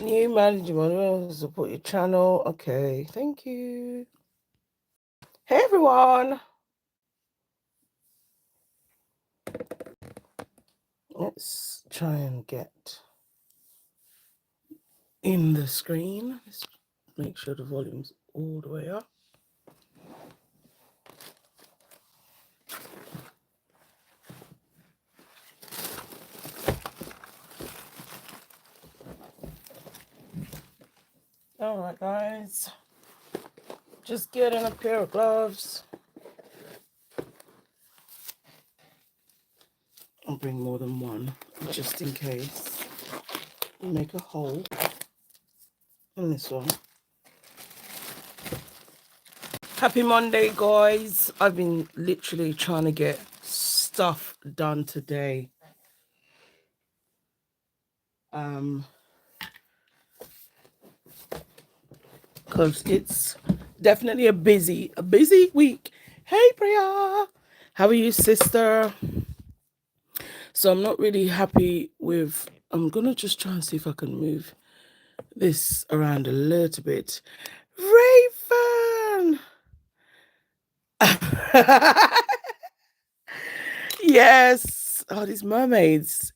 New management support your channel. Okay, thank you. Hey everyone. Let's try and get in the screen. Let's make sure the volume's all the way up. All right, guys. Just getting a pair of gloves. I'll bring more than one, just in case. Make a hole in this one. Happy Monday, guys. I've been literally trying to get stuff done today. Because it's definitely a busy week. Hey, Priya. How are you, sister? So I'm not really happy with... I'm going to just try and see if I can move this around a little bit. Raven! Yes. Oh, these mermaids.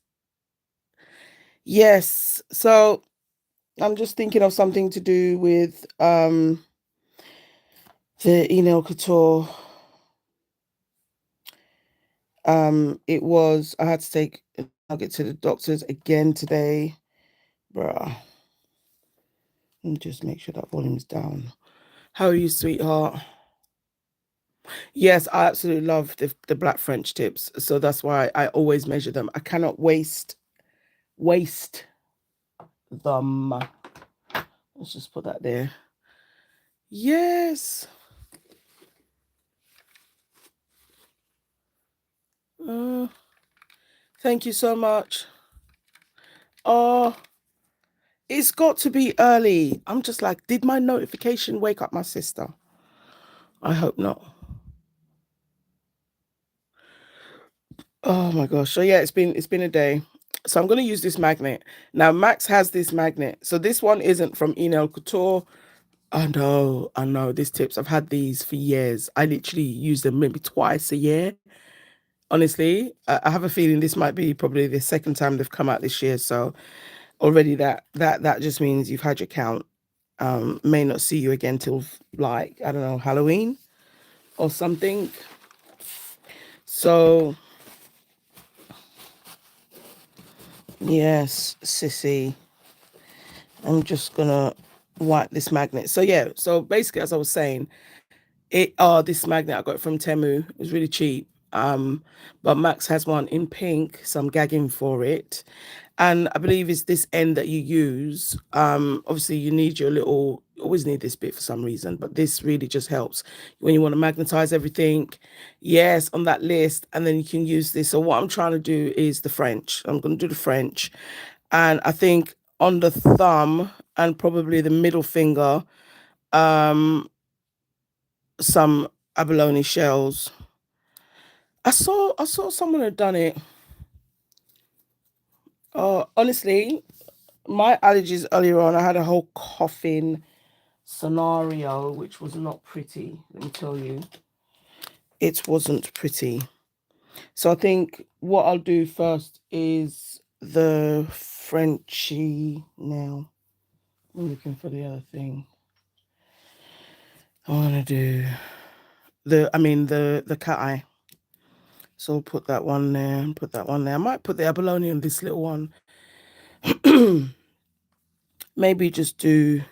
Yes. So I'm just thinking of something to do with the Enailcouture. It was, I had to take a nugget to the doctors again today. Bruh. Let me just make sure that volume's down. How are you, sweetheart? Yes, I absolutely love the black French tips. So that's why I always measure them. I cannot waste them. Let's just put that there. Yes. Thank you so much. Oh, it's got to be early. I'm just like, did my notification wake up my sister? I hope not. Oh my gosh. So yeah, it's been a day. So I'm going to use this magnet. Now Max has this magnet. So this one isn't from Enailcouture. I know these tips. I've had these for years. I literally use them maybe twice a year. Honestly, I have a feeling this might be probably the second time they've come out this year. So already that just means you've had your count. May not see you again till like, I don't know, Halloween or something. So yes, sissy. I'm just gonna wipe this magnet. So yeah, so basically, as I was saying, this magnet I got from Temu. It was really cheap. But Max has one in pink, so I'm gagging for it. And I believe it's this end that you use. Obviously you need your little, always need this bit for some reason, but this really just helps when you want to magnetize everything. Yes, on that list, and then you can use this. So what I'm trying to do is the French. I'm going to do the French, and I think on the thumb and probably the middle finger, some abalone shells. I saw someone had done it. Honestly, my allergies earlier on, I had a whole coughing scenario, which was not pretty. Let me tell you, it wasn't pretty. So I think what I'll do first is the Frenchie now. I'm looking for the other thing. I want to do the cat eye. So I'll put that one there and put that one there. I might put the abalone on this little one. Maybe just do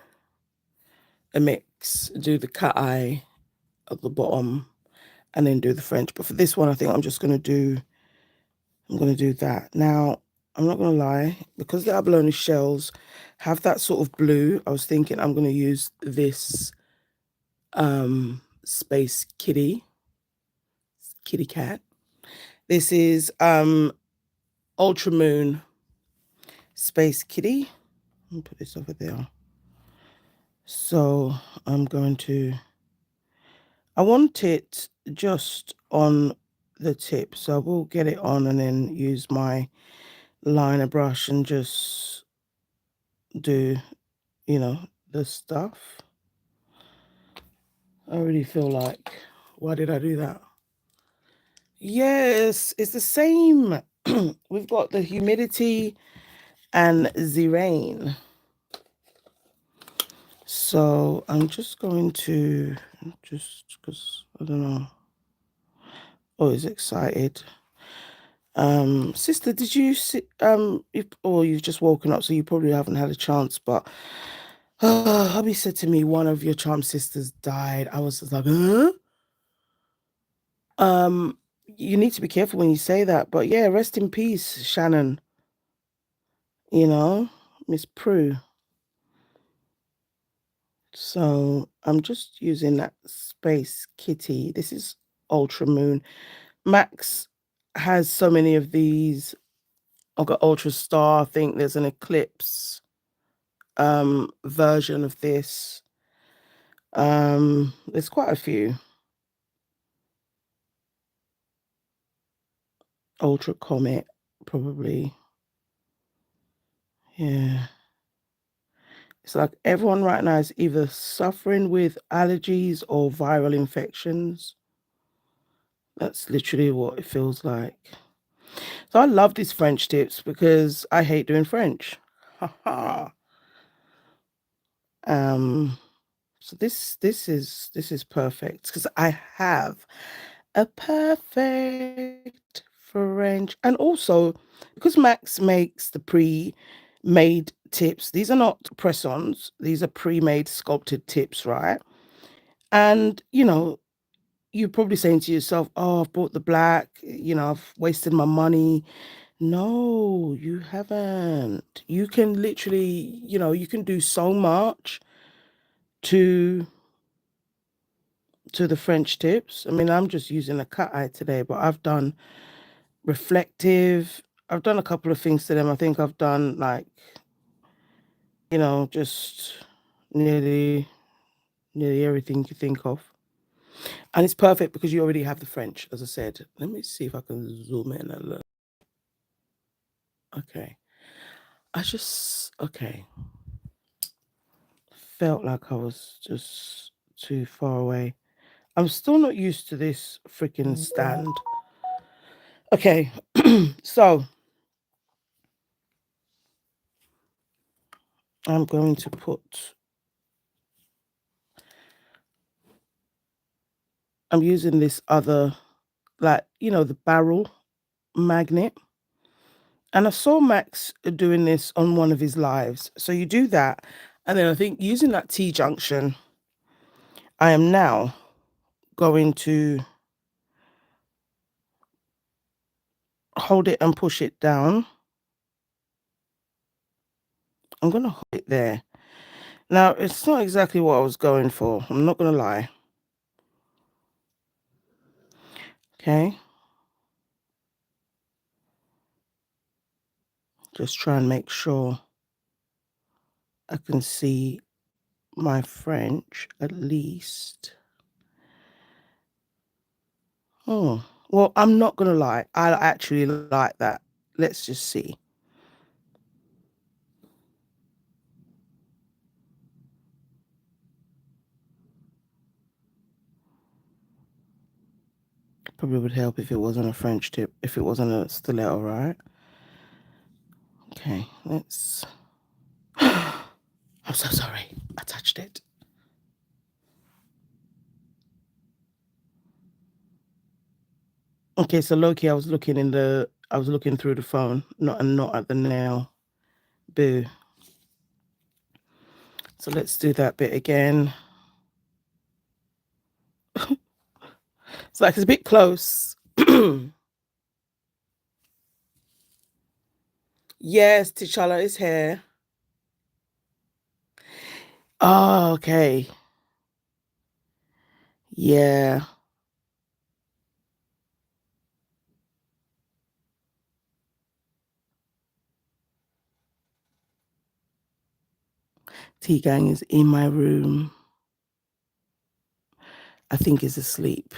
a mix, do the cat eye at the bottom and then do the French. But for this one, I think I'm going to do that. Now, I'm not going to lie, because the abalone shells have that sort of blue, I was thinking I'm going to use this Space Kitty cat. This is Ultra Moon Space Kitty. Let me put this over there. So I'm going to, I want it just on the tip, so I will get it on and then use my liner brush and just do, you know, the stuff. I really feel like, why did I do that? Yes, it's the same. We've got the humidity and the rain. So I'm just going to, just because, I don't know. Oh, he's excited. Sister, did you see, or you've just woken up, so you probably haven't had a chance, but hubby said to me, one of your charm sisters died. I was just like, huh? You need to be careful when you say that, but yeah, rest in peace, Shannon. You know, Miss Prue. So I'm just using that Space Kitty. This is Ultra Moon. Max has so many of these. I've got Ultra Star. I think there's an Eclipse version of this. There's quite a few. Ultra Comet, probably. Yeah. It's like everyone right now is either suffering with allergies or viral infections. That's literally what it feels like. So I love these French tips because I hate doing French. Haha. um, so this is perfect because I have a perfect French, and also because Max makes the pre-made tips. These are not press-ons; these are pre-made sculpted tips, right? And you're probably saying to yourself, "Oh, I've bought the black. I've wasted my money." No, you haven't. You can literally, you can do so much to the French tips. I mean, I'm just using a cut eye today, but I've done reflective. I've done a couple of things to them. I think I've done like, just nearly everything you think of. And it's perfect because you already have the French, as I said. Let me see if I can zoom in a little. Okay. Okay. Felt like I was just too far away. I'm still not used to this freaking stand. Okay, so I'm going to I'm using this other, like, the barrel magnet. And I saw Max doing this on one of his lives. So you do that. And then I think using that T-junction, I am now going to hold it and push it down. I'm going to hold it there. Now, it's not exactly what I was going for. I'm not going to lie. Okay. Just try and make sure I can see my French at least. Oh, well, I'm not going to lie. I actually like that. Let's just see. Probably would help if it wasn't a French tip, if it wasn't a stiletto, right? Okay, let's... I'm so sorry. I touched it. Okay, so Loki, I was looking through the phone, not at the nail. Boo. So let's do that bit again. It's like it's a bit close. Yes, T'Challa is here. Oh, okay. Yeah. T-Gang is in my room. I think he's asleep.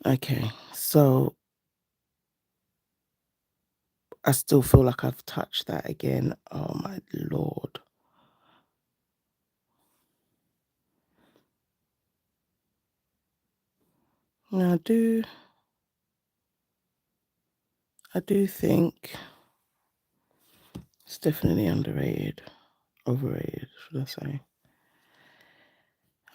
Okay, so I still feel like I've touched that again. Oh my Lord. And I do think it's definitely underrated. Overrated, should I say.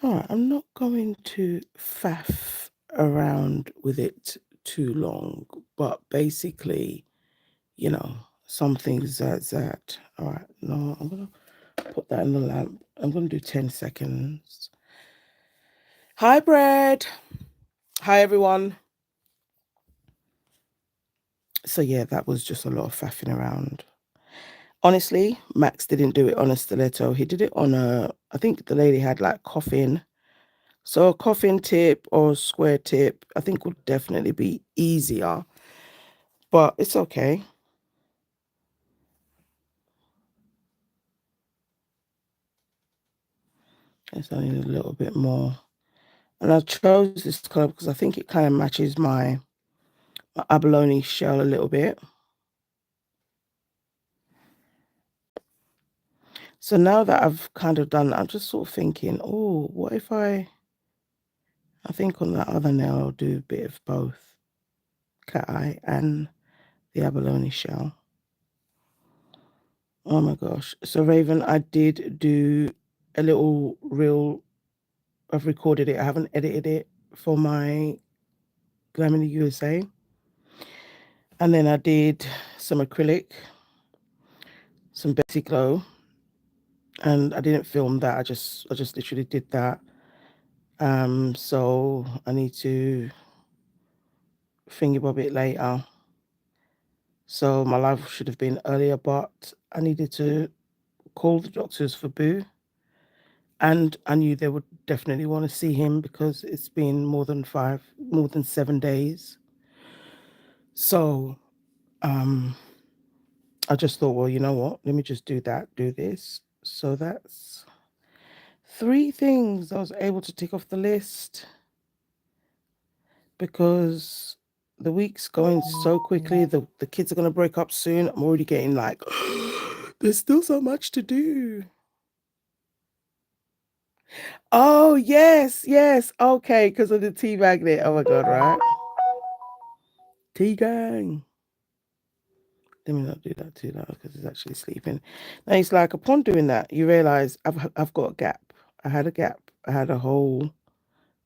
All right, I'm not going to faff around with it too long, but basically, you know, some things that. All right, no, I'm going to put that in the lamp. I'm going to do 10 seconds. Hi, Bread. Hi, everyone. So, yeah, that was just a lot of faffing around. Honestly, Max didn't do it on a stiletto. He did it on I think the lady had like coffin. So a coffin tip or a square tip, I think would definitely be easier. But it's okay. It's only a little bit more. And I chose this color because I think it kind of matches my abalone shell a little bit. So now that I've kind of done that, I'm just sort of thinking, oh, what if I think on that other nail I'll do a bit of both cat eye and the abalone shell. Oh my gosh. So Raven, I did do a little reel. I've recorded it. I haven't edited it for my Glam in the USA. And then I did some acrylic, some Betty Glow. And I didn't film that. I just literally did that. So I need to fingerbob it later. So my live should have been earlier, but I needed to call the doctors for Boo. And I knew they would definitely want to see him because it's been more than 7 days. So I just thought, well, you know what? Let me just do this. So that's 3 things I was able to tick off the list because the week's going so quickly. The kids are going to break up soon. I'm already getting like, there's still so much to do. Oh, yes. Okay, because of the tea magnet. Oh my God, right? Tea gang. Let me not do that too loud because it's actually sleeping. Now it's like upon doing that, you realize I've got a gap. I had a gap. I had a whole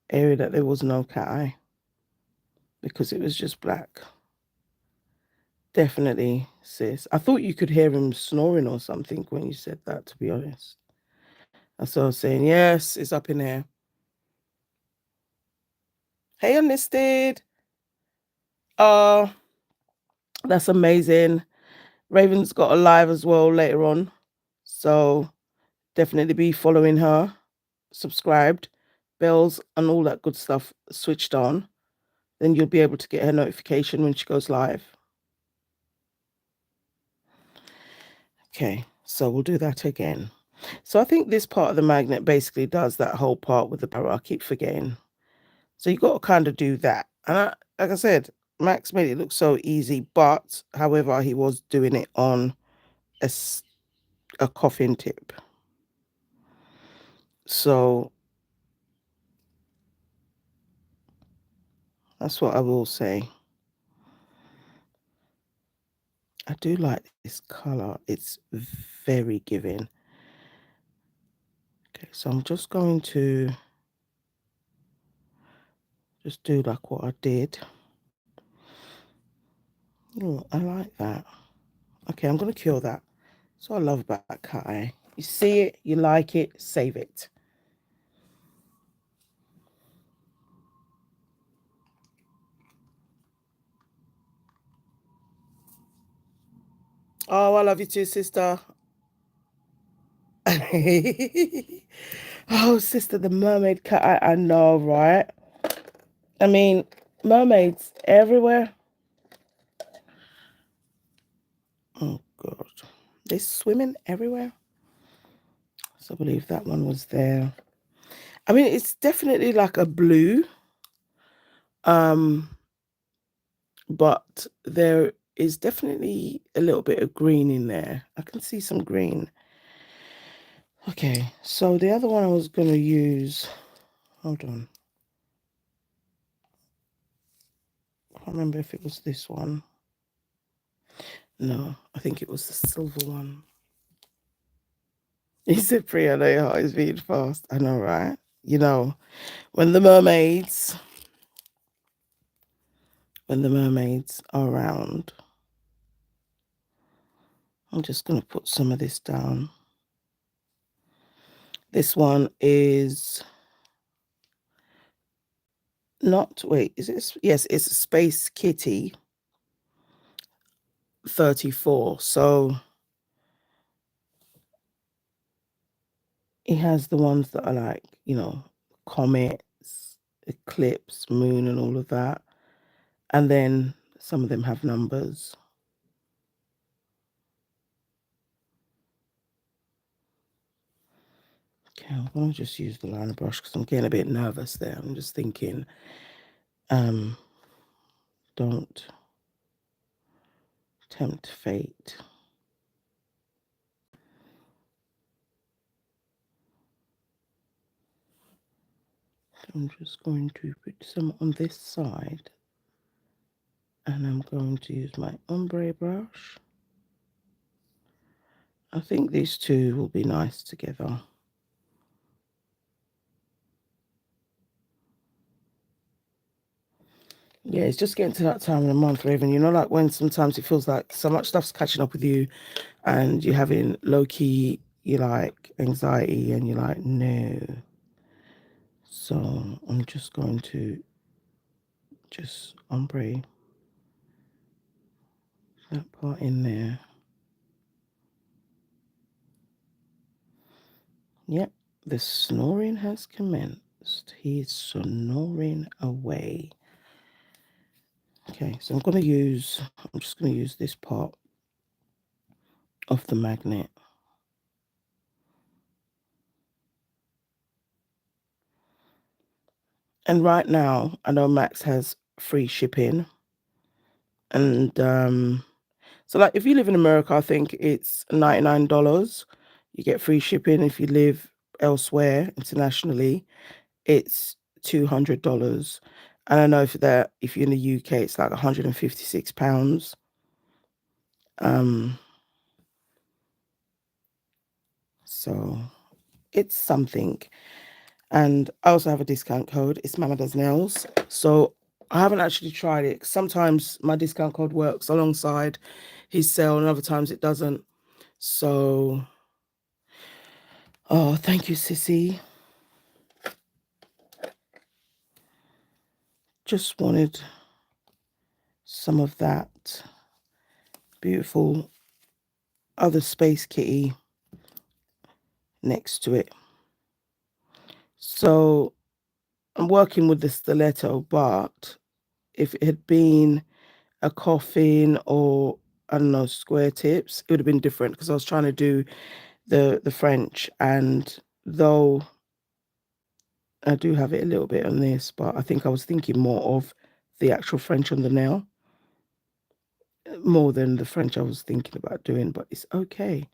area that there was no cat eye because it was just black. Definitely, sis. I thought you could hear him snoring or something when you said that, to be honest. And so I was saying, yes, it's up in there. Hey, Unlisted. Oh, that's amazing. Raven's got a live as well later on. So definitely be following her, subscribed, bells and all that good stuff switched on. Then you'll be able to get her notification when she goes live. Okay, so we'll do that again. So I think this part of the magnet basically does that whole part with the barrel. I keep forgetting. So you got to kind of do that. And like I said, Max made it look so easy, but however, he was doing it on a coffin tip. So that's what I will say. I do like this color. It's very giving. Okay, so I'm just going to just do like what I did. Oh, I like that. Okay, I'm going to kill that. So I love about cat eye. You see it, you like it, save it. Oh, I love you too, sister. Oh, sister, the mermaid cat eye. I know, right? I mean, mermaids everywhere. Oh, God. They're swimming everywhere. So I believe that one was there. I mean, it's definitely like a blue. But there is definitely a little bit of green in there. I can see some green. Okay, so the other one I was going to use, hold on. I can't remember if it was this one. No, I think it was the silver one. He said, Priya, no, your heart is beating fast. I know, right? You know, when the mermaids are around, I'm just going to put some of this down. This one is not, wait, is it? Yes, it's a Space Kitty 34. So it has the ones that are like, you know, comets, eclipse, moon, and all of that. And then some of them have numbers. Okay, I'm going to just use the liner brush because I'm getting a bit nervous there. I'm just thinking, don't tempt fate. I'm just going to put some on this side. And I'm going to use my ombre brush. I think these two will be nice together. Yeah, it's just getting to that time of the month, Raven. You know, like when sometimes it feels like so much stuff's catching up with you and you're having low-key, you like anxiety and you're like, no. So I'm just going to just ombre that part in there. Yep, the snoring has commenced. He's snoring away. Okay, so I'm just going to use this part of the magnet. And right now, I know Max has free shipping. And so like if you live in America, I think it's $99. You get free shipping. If you live elsewhere internationally, it's $200. And I know if you're in the UK, it's like £156. So it's something. And I also have a discount code. It's Mamadoesnailz. So I haven't actually tried it. Sometimes my discount code works alongside his sale and other times it doesn't. So, oh, thank you, Sissy. Just wanted some of that beautiful other Space Kitty next to it. So I'm working with the stiletto, but if it had been a coffin or, I don't know, square tips, it would have been different because I was trying to do the French, and though I do have it a little bit on this, but I think I was thinking more of the actual French on the nail more than the French I was thinking about doing, but it's okay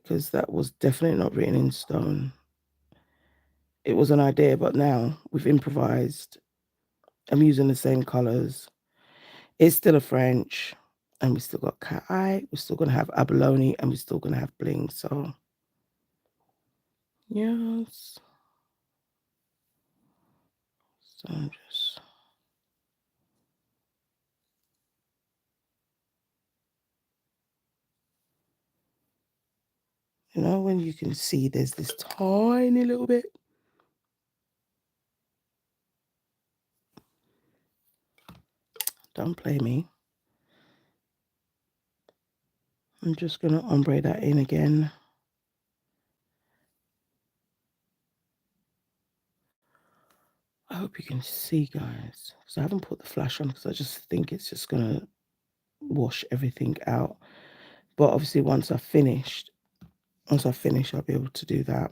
because that was definitely not written in stone. It was an idea, but now we've improvised. I'm using the same colors. It's still a French, and we still got cateye. We're still gonna have abalone, and we're still gonna have bling. So yes. So I'm just when you can see there's this tiny little bit. Don't play me. I'm just going to ombre that in again. I hope you can see, guys. So I haven't put the flash on because I just think it's just going to wash everything out. But obviously once I finish, I'll be able to do that.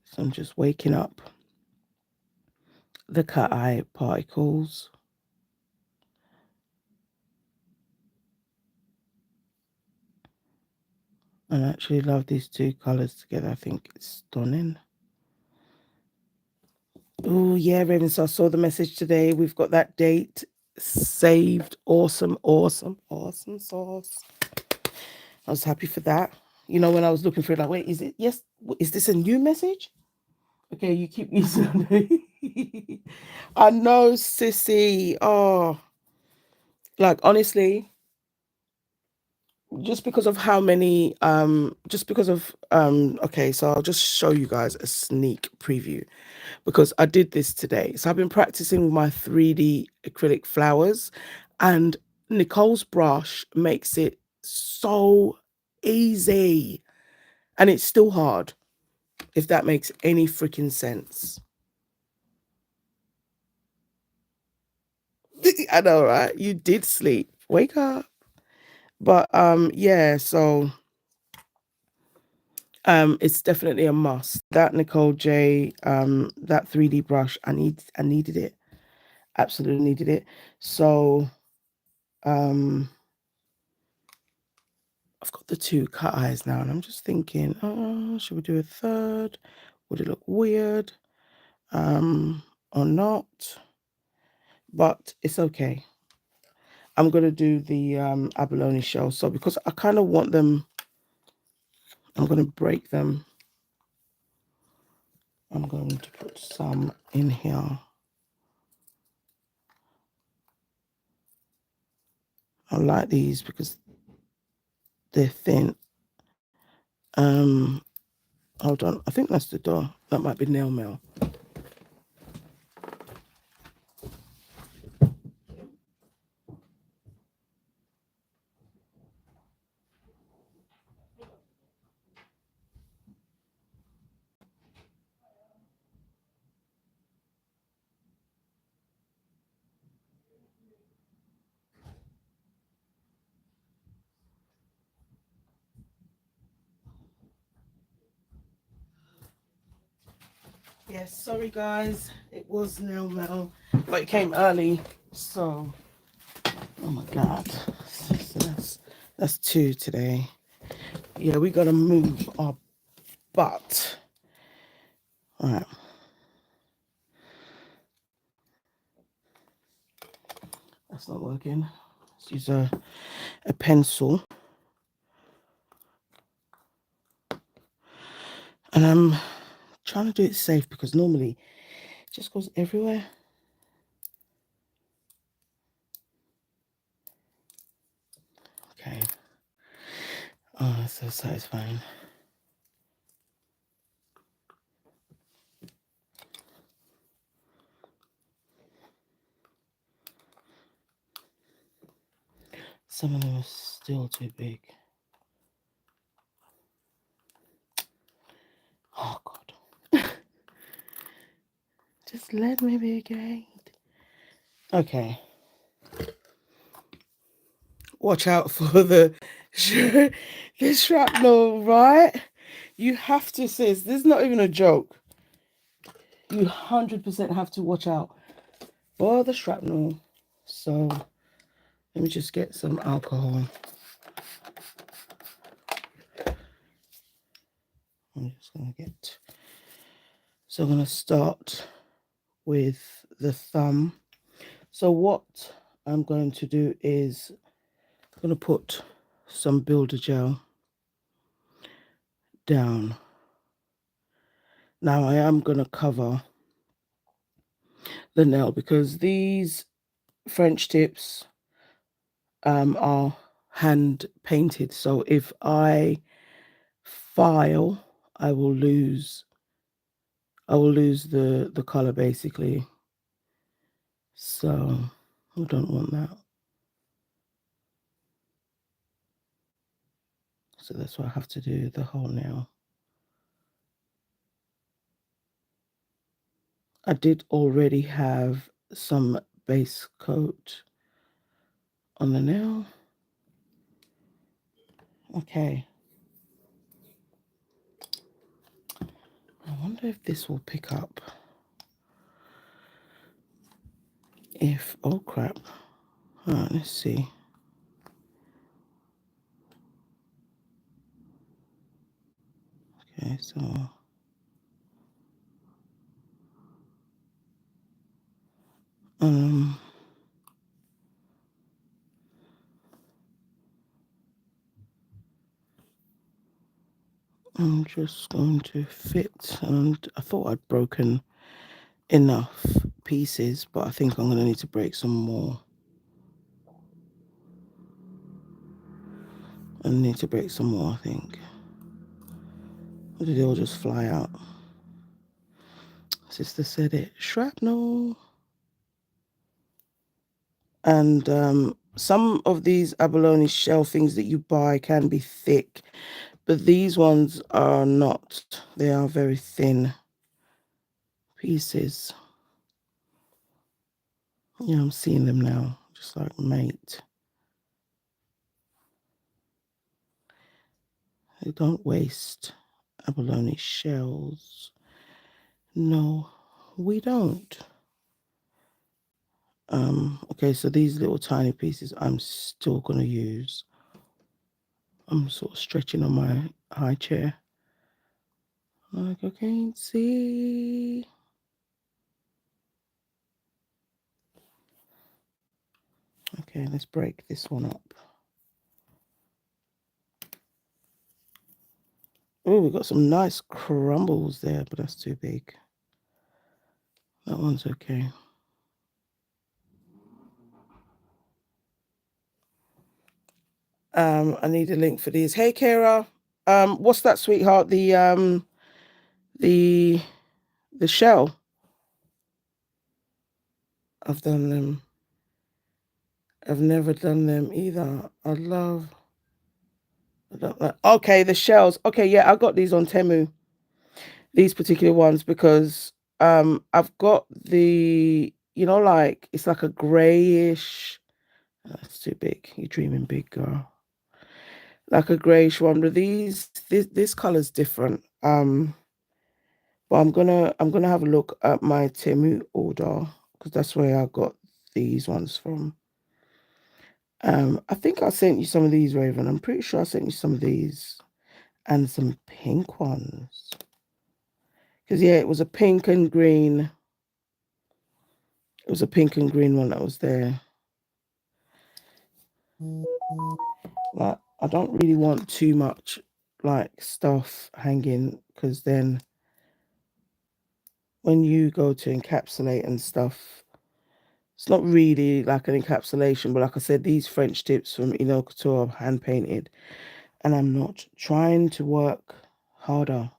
So I'm just waking up the cat eye particles. And I actually love these two colors together. I think it's stunning. Oh yeah, Raven, so I saw the message today. We've got that date saved. Awesome, awesome, awesome sauce. I was happy for that. You know, when I was looking for it, like, wait, is it, yes, is this a new message? Okay, you keep using it. I know, sissy. Oh, like, honestly, just because of how many, just because of, okay, so I'll just show you guys a sneak preview because I did this today. So I've been practicing with my 3D acrylic flowers, and Nicole's brush makes it so easy, and it's still hard, if that makes any freaking sense. I know, right? You did sleep. Wake up. But yeah, so it's definitely a must. That Nicole J, that 3D brush, I needed it. Absolutely needed it. So I've got the two cut eyes now, and I'm just thinking, oh, should we do a third? Would it look weird? Or not? But it's okay. I'm gonna do the abalone shell. So because I kind of want them, I'm gonna break them. I'm going to put some in here. I like these because they're thin. Hold on. I think that's the door. That might be nail mail. Yes, sorry guys. It was nail mail, but it came early. So, oh my God. So that's two today. Yeah, we gotta move our butt. All right. That's not working. Let's use a pencil. And I'm trying to do it safe because normally it just goes everywhere. Okay. Oh, that's so satisfying. Some of them are still too big. Oh God. Just let me be again. Okay. Watch out for the shrapnel, right? You have to, sis. This is not even a joke. You 100% have to watch out for the shrapnel. So let me just get some alcohol. I'm just gonna get. So I'm gonna start with the thumb. So what I'm going to do is I'm going to put some builder gel down. Now I am going to cover the nail because these French tips are hand painted. So if I file, I will lose the color basically. So I don't want that. So that's why I have to do the whole nail. I did already have some base coat on the nail. Okay. I wonder if this will pick up. Oh crap. All right, let's see. Okay, so I'm just going to fit, and I thought I'd broken enough pieces, but I think I'm going to need to break some more. I need to break some more, I think. Or did they all just fly out? Sister said it. Shrapnel. And some of these abalone shell things that you buy can be thick, but these ones are not. They are very thin pieces. Yeah, I'm seeing them now, just like mate. They don't waste abalone shells. No, we don't. Okay, so these little tiny pieces I'm still gonna use. I'm sort of stretching on my high chair. Like I can't see. Okay, let's break this one up. Oh, we've got some nice crumbles there, but that's too big. That one's okay. I need a link for these. Hey, Kara. What's that, sweetheart? The shell. I've done them. I've never done them either. I don't like, okay, the shells. Okay, yeah, I got these on Temu. These particular ones because I've got the, like it's like a grayish. That's too big. You're dreaming big, girl. Like a grayish one, but this color's different. But I'm gonna have a look at my Temu order because that's where I got these ones from. I think I sent you some of these, Raven. I'm pretty sure I sent you some of these and some pink ones. Because yeah, it was a pink and green. It was a pink and green one that was there. Like, I don't really want too much like stuff hanging because then when you go to encapsulate and stuff, it's not really like an encapsulation, but like I said, these French tips from Enailcouture are hand painted, and I'm not trying to work harder.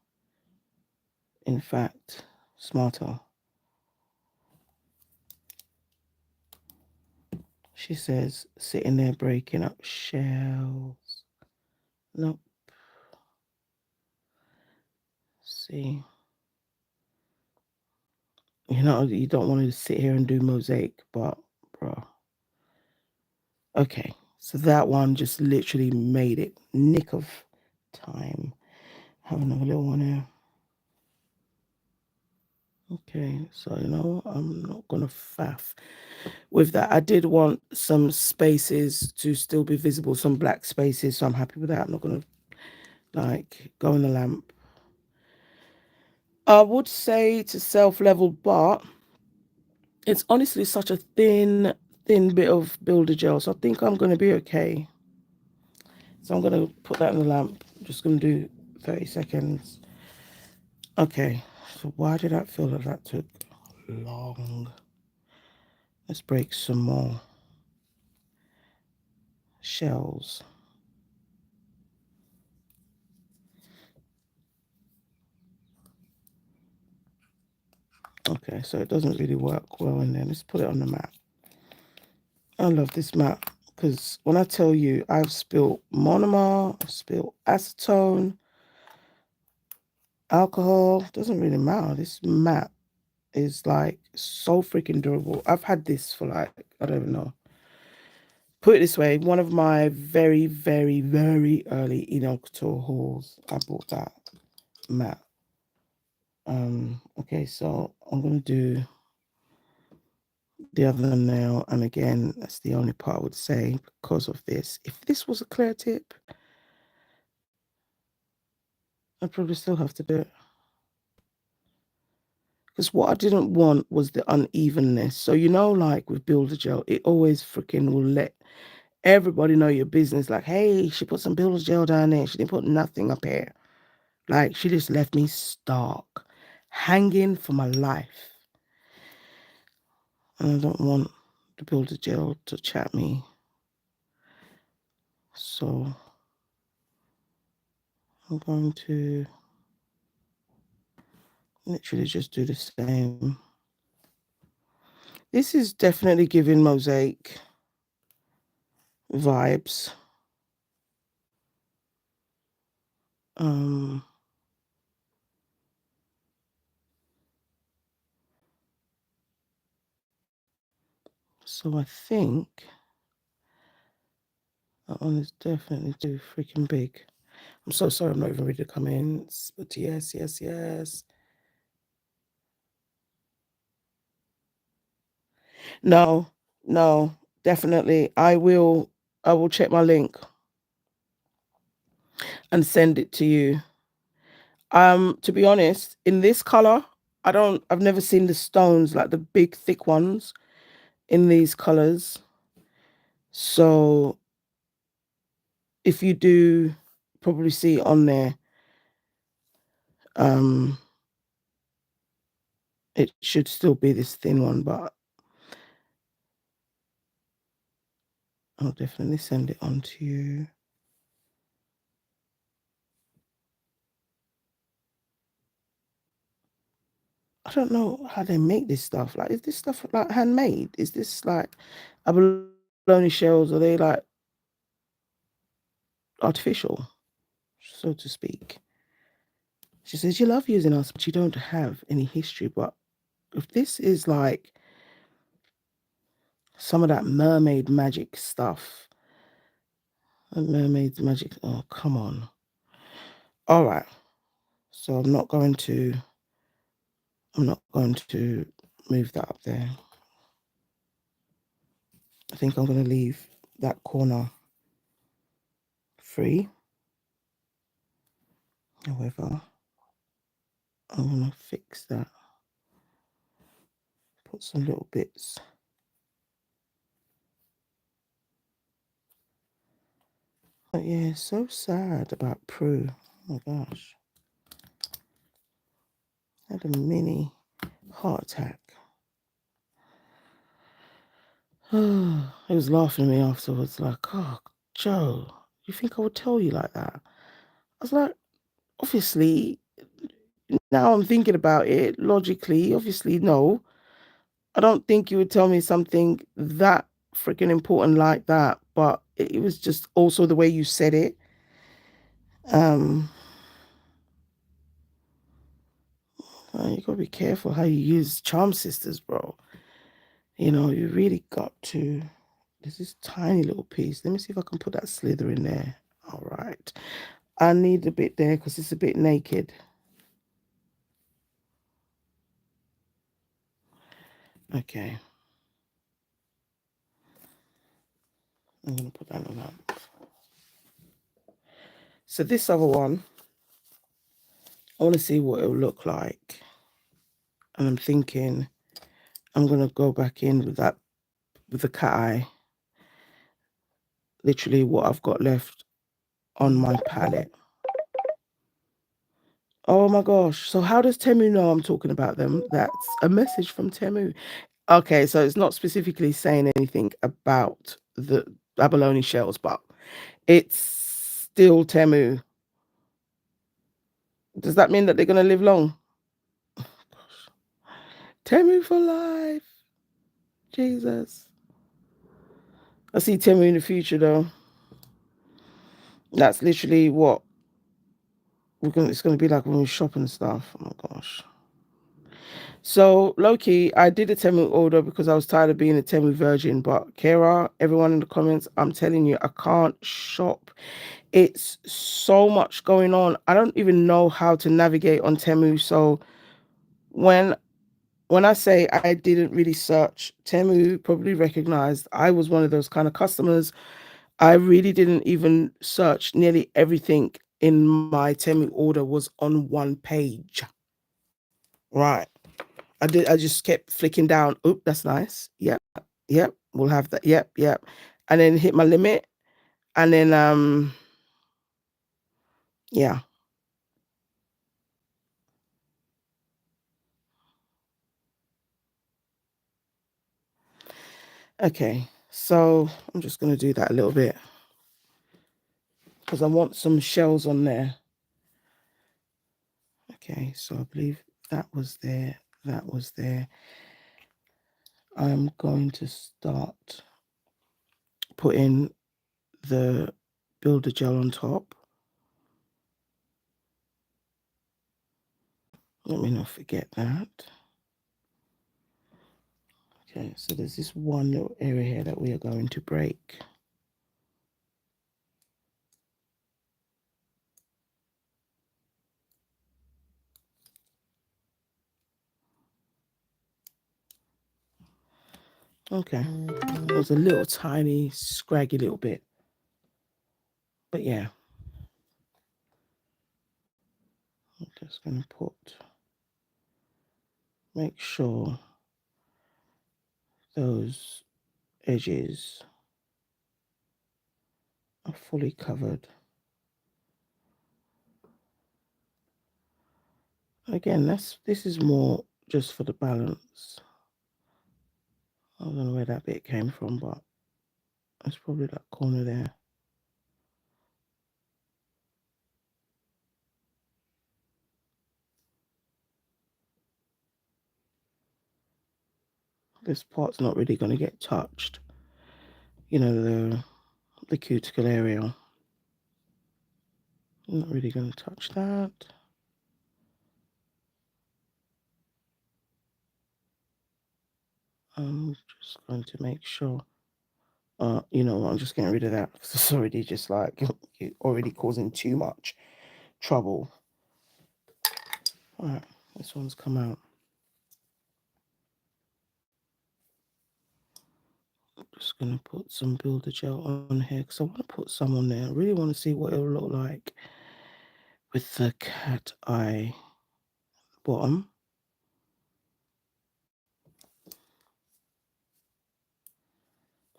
In fact, smarter. She says, sitting there breaking up shells. Nope. See. You don't want to sit here and do mosaic, but, bro. Okay, so that one just literally made it nick of time. Have another little one here. Okay, so I'm not gonna faff with that. I did want some spaces to still be visible, some black spaces, so I'm happy with that. I'm not gonna like go in the lamp. I would say to self-level, but it's honestly such a thin bit of builder gel, so I think I'm gonna be okay. So I'm gonna put that in the lamp. I'm just gonna do 30 seconds. Okay, so why did that feel like that took long? Let's break some more shells. Okay, so it doesn't really work well in there. Let's put it on the mat. I love this mat because when I tell you I've spilt monomer, I've spilt acetone, alcohol, doesn't really matter. This mat is like so freaking durable. I've had this for like, I don't even know. Put it this way, one of my very, very, very early Enailcouture hauls, I bought that mat. Okay, so I'm gonna do the other nail, and again, that's the only part I would say because of this. If this was a clear tip, I'd probably still have to do it. Because what I didn't want was the unevenness. So, you know, like with Builder Gel, it always freaking will let everybody know your business. Like, hey, she put some Builder Gel down there. She didn't put nothing up here. Like, she just left me stark, hanging for my life. And I don't want the Builder Gel to chat me. So I'm going to literally just do the same. This is definitely giving mosaic vibes. So I think that one is definitely too freaking big. I'm so sorry I'm not even ready to comments, but yes, yes, yes. No, no, definitely. I will check my link and send it to you. To be honest, in this color, I've never seen the stones, like the big thick ones in these colors. So if you do probably see it on there, it should still be this thin one, but I'll definitely send it on to you. I don't know how they make this stuff. Like, is this stuff like handmade? Is this like abalone shells? Are they like artificial, so to speak? She says, you love using us, but you don't have any history. But if this is like some of that mermaid magic stuff, mermaid's magic, oh, come on. All right. So I'm not going to move that up there. I think I'm going to leave that corner free. However, I'm going to fix that. Put some little bits. But yeah, so sad about Prue. Oh my gosh. Had a mini heart attack. He was laughing at me afterwards, like, oh, Joe, you think I would tell you like that? I was like, obviously, now I'm thinking about it, logically, obviously, no. I don't think you would tell me something that freaking important like that, but it was just also the way you said it. You gotta be careful how you use Charm Sisters, bro. You know, you really got to. There's this tiny little piece. Let me see if I can put that slither in there. All right. I need a bit there because it's a bit naked. Okay. I'm going to put that on that. So this other one, I want to see what it'll look like. And I'm thinking I'm going to go back in with that, with the cat eye. Literally what I've got left on my palette. Oh my gosh. So how does Temu know I'm talking about them? That's a message from Temu. Okay, so it's not specifically saying anything about the abalone shells, but it's still Temu. Does that mean that they're going to live long? Oh, gosh. Temu for life. Jesus. I see Temu in the future, though. That's literally what it's going to be like when we shop and stuff. Oh my gosh. So, low-key, I did a Temu order because I was tired of being a Temu virgin. But, Kara, everyone in the comments, I'm telling you, I can't shop. It's so much going on. I don't even know how to navigate on Temu. So, when I say I didn't really search, Temu probably recognized I was one of those kind of customers. I really didn't even search nearly everything in my Temu order was on one page. Right. I just kept flicking down. Oop, that's nice. Yep. Yep. We'll have that. Yep. Yep. And then hit my limit. And then yeah. Okay. So I'm just gonna do that a little bit because I want some shells on there. Okay, so I believe that was there. That was there. I'm going to start putting the builder gel on top. Let me not forget that. Okay, so there's this one little area here that we are going to break. Okay, there's a little tiny scraggy little bit, but yeah. I'm just going to make sure those edges are fully covered. Again, this is more just for the balance. I don't know where that bit came from, but it's probably that corner there. This part's not really going to get touched. You know, the cuticle area. I'm not really going to touch that. I'm just going to make sure. You know what? I'm just getting rid of that because it's already just like already causing too much trouble. All right, this one's come out. I'm just going to put some builder gel on here because I want to put some on there. I really want to see what it'll look like with the cat eye bottom.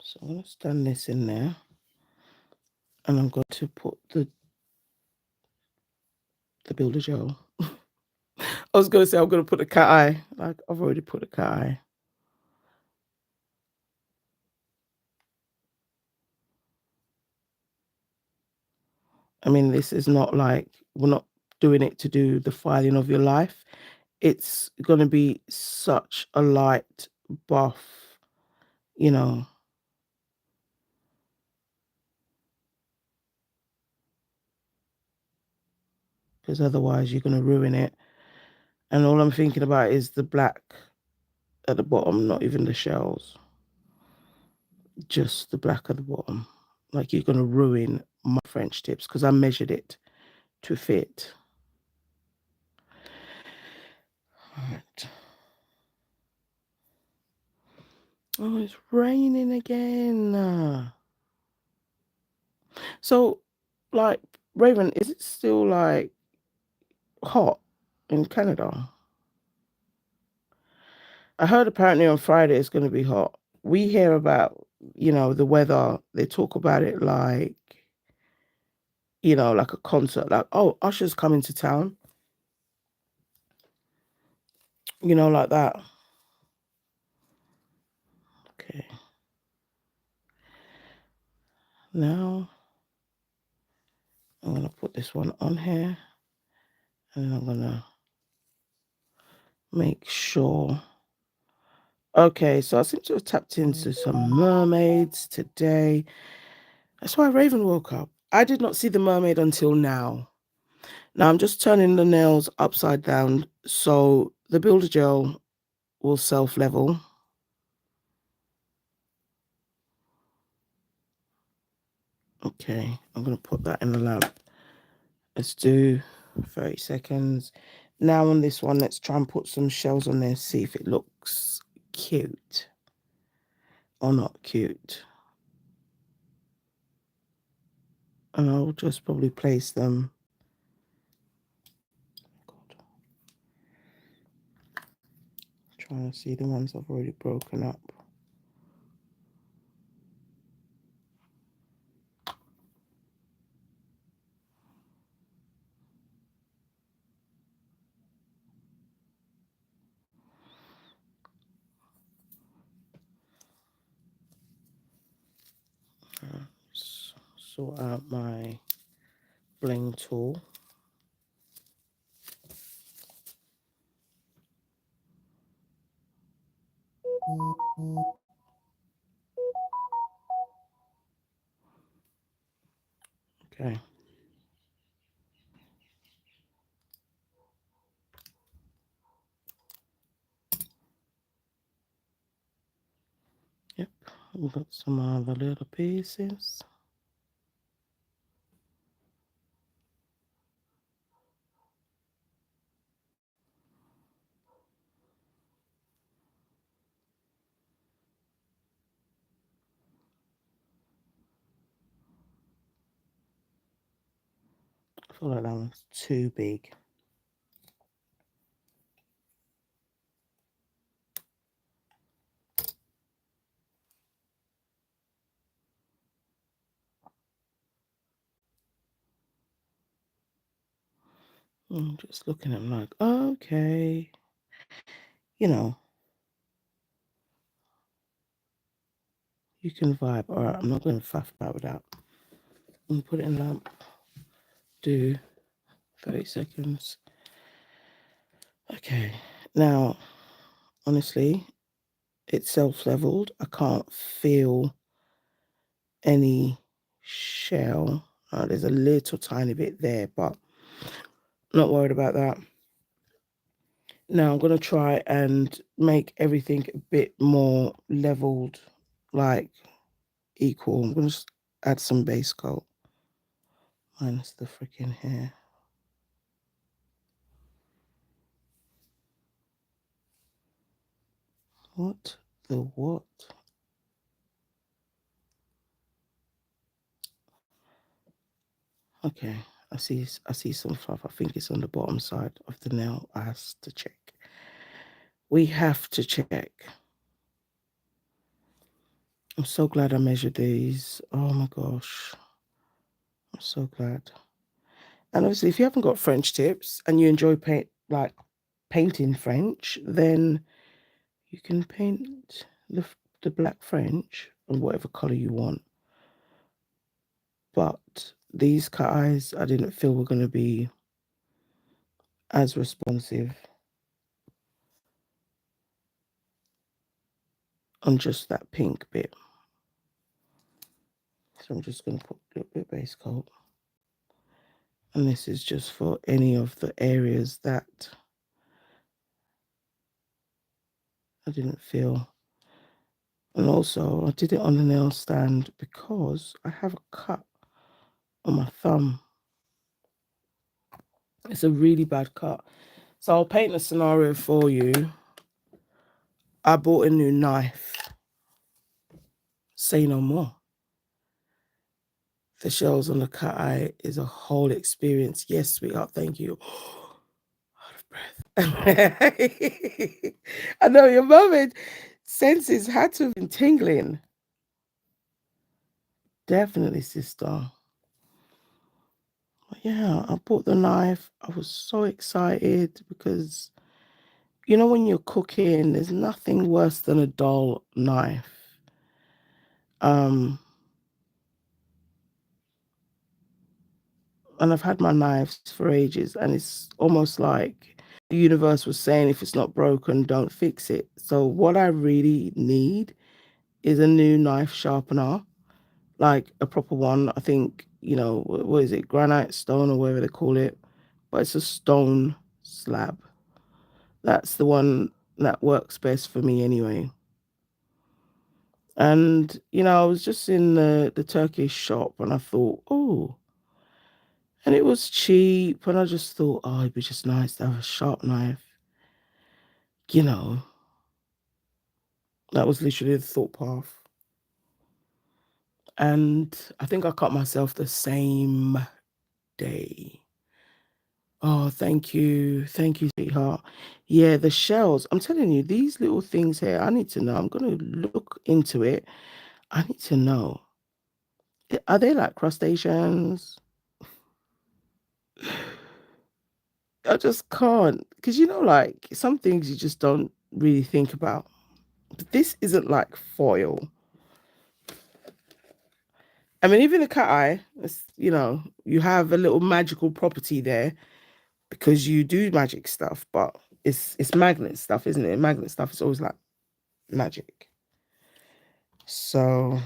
So I'm going to stand this in there and I'm going to put the builder gel. I was going to say I'm going to put a cat eye. Like I've already put a cat eye. I mean, this is not like, we're not doing it to do the filing of your life. It's going to be such a light buff, you know. Because otherwise you're going to ruin it. And all I'm thinking about is the black at the bottom, not even the shells. Just the black at the bottom. Like you're going to ruin my French tips because I measured it to fit. All right. Oh, it's raining again. So, like, Raven, is it still like hot in Canada? I heard apparently on Friday it's going to be hot. We hear about, you know, the weather. They talk about it like, you know, like a concert, like, oh, Usher's coming to town, you know, like that. Okay. Now, I'm going to put this one on here and I'm going to make sure. Okay, so I seem to have tapped into some mermaids today. That's why Raven woke up. I did not see the mermaid until now. Now I'm just turning the nails upside down so the builder gel will self-level. Okay, I'm going to put that in the lamp. Let's do 30 seconds. Now on this one, let's try and put some shells on there, see if it looks cute or not cute. And I'll just probably place them trying to see the ones I've already broken up. Sort out my bling tool. Okay. Yep, we've got some other little pieces. I feel like that one's too big. I'm just looking at them like, okay, you know, you can vibe. All right, I'm not going to faff about with that. I'm going to put it in lamp. Do 30 seconds. Okay, now, honestly, it's self-leveled. I can't feel any shell. There's a little tiny bit there, but not worried about that. Now I'm going to try and make everything a bit more leveled, like equal. I'm going to add some base coat. Minus the freaking hair. What the what? Okay, I see some fluff. I think it's on the bottom side of the nail. I have to check. We have to check. I'm so glad I measured these. Oh my gosh. I'm so glad. And obviously, if you haven't got French tips and you enjoy painting French, then you can paint the black French on whatever color you want. But these cut eyes, I didn't feel were going to be as responsive on just that pink bit. So I'm just going to put a little bit of base coat. And this is just for any of the areas that I didn't feel. And also, I did it on the nail stand because I have a cut on my thumb. It's a really bad cut. So I'll paint a scenario for you. I bought a new knife. Say no more. The shells on the cut eye is a whole experience. Yes, sweetheart, thank you. Out of breath. I know your moment senses had to have been tingling. Definitely, sister. Yeah, I bought the knife. I was so excited because, you know, when you're cooking, there's nothing worse than a dull knife. And I've had my knives for ages, and it's almost like the universe was saying, if it's not broken, don't fix it. So what I really need is a new knife sharpener, like a proper one. I think, you know, what is it, granite, stone, or whatever they call it, but it's a stone slab. That's the one that works best for me anyway. And, you know, I was just in the Turkish shop and I thought, oh, and it was cheap. And I just thought, oh, it'd be just nice to have a sharp knife. You know, that was literally the thought path. And I think I cut myself the same day. Oh, thank you, sweetheart. Yeah, the shells. I'm telling you, these little things here. I need to know. I'm gonna look into it. I need to know. Are they like crustaceans? I just can't, because like some things you just don't really think about. But this isn't like foil. I mean, even the cat eye, you have a little magical property there because you do magic stuff, but it's magnet stuff, isn't it? Magnet stuff is always like magic. So,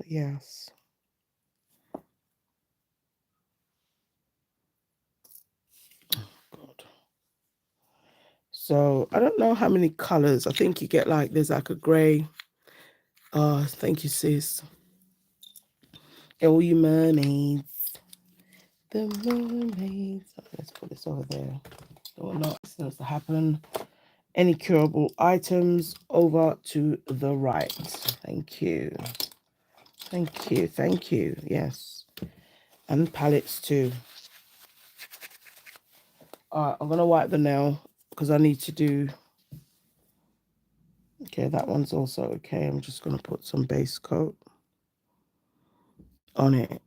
yes. God. So I don't know how many colors. I think you get like there's like a grey. Oh, thank you, sis. All you mermaids. The mermaids. Let's put this over there. Don't want nothing to happen. Any curable items over to the right. Thank you. Thank you. Thank you. Yes. And palettes too. Alright, I'm gonna wipe the nail because I need to do. Okay, that one's also okay. I'm just gonna put some base coat on it.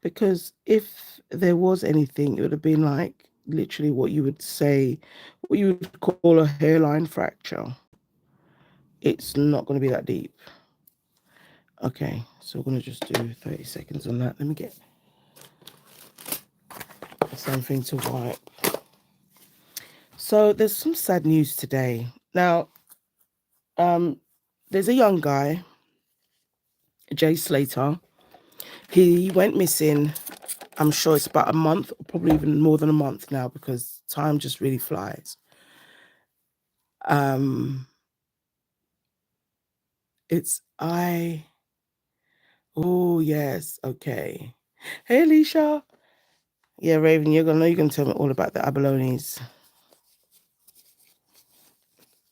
Because if there was anything, it would have been like literally what you would say, what you would call a hairline fracture. It's not going to be that deep. Okay, so we're going to just do 30 seconds on that. Let me get something to wipe. So there's some sad news today. Now, there's a young guy, Jay Slater. He went missing. I'm sure it's about a month, or probably even more than a month now, because time just really flies. It's oh yes, okay. Hey Alicia. Yeah, Raven, you're gonna tell me all about the abalones.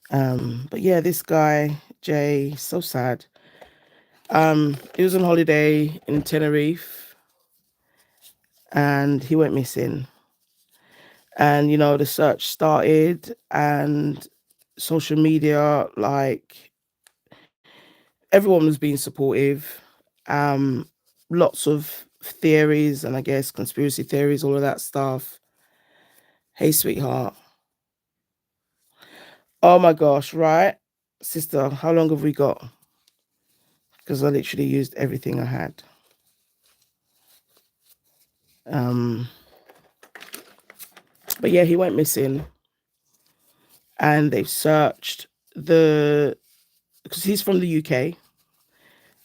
But yeah, this guy, Jay, so sad. He was on holiday in Tenerife and he went missing. And the search started and social media, like everyone was being supportive. Lots of theories and I guess conspiracy theories, all of that stuff. Hey, sweetheart. Oh my gosh, right? Sister, how long have we got? Because I literally used everything I had. But yeah, he went missing and they've searched because he's from the UK.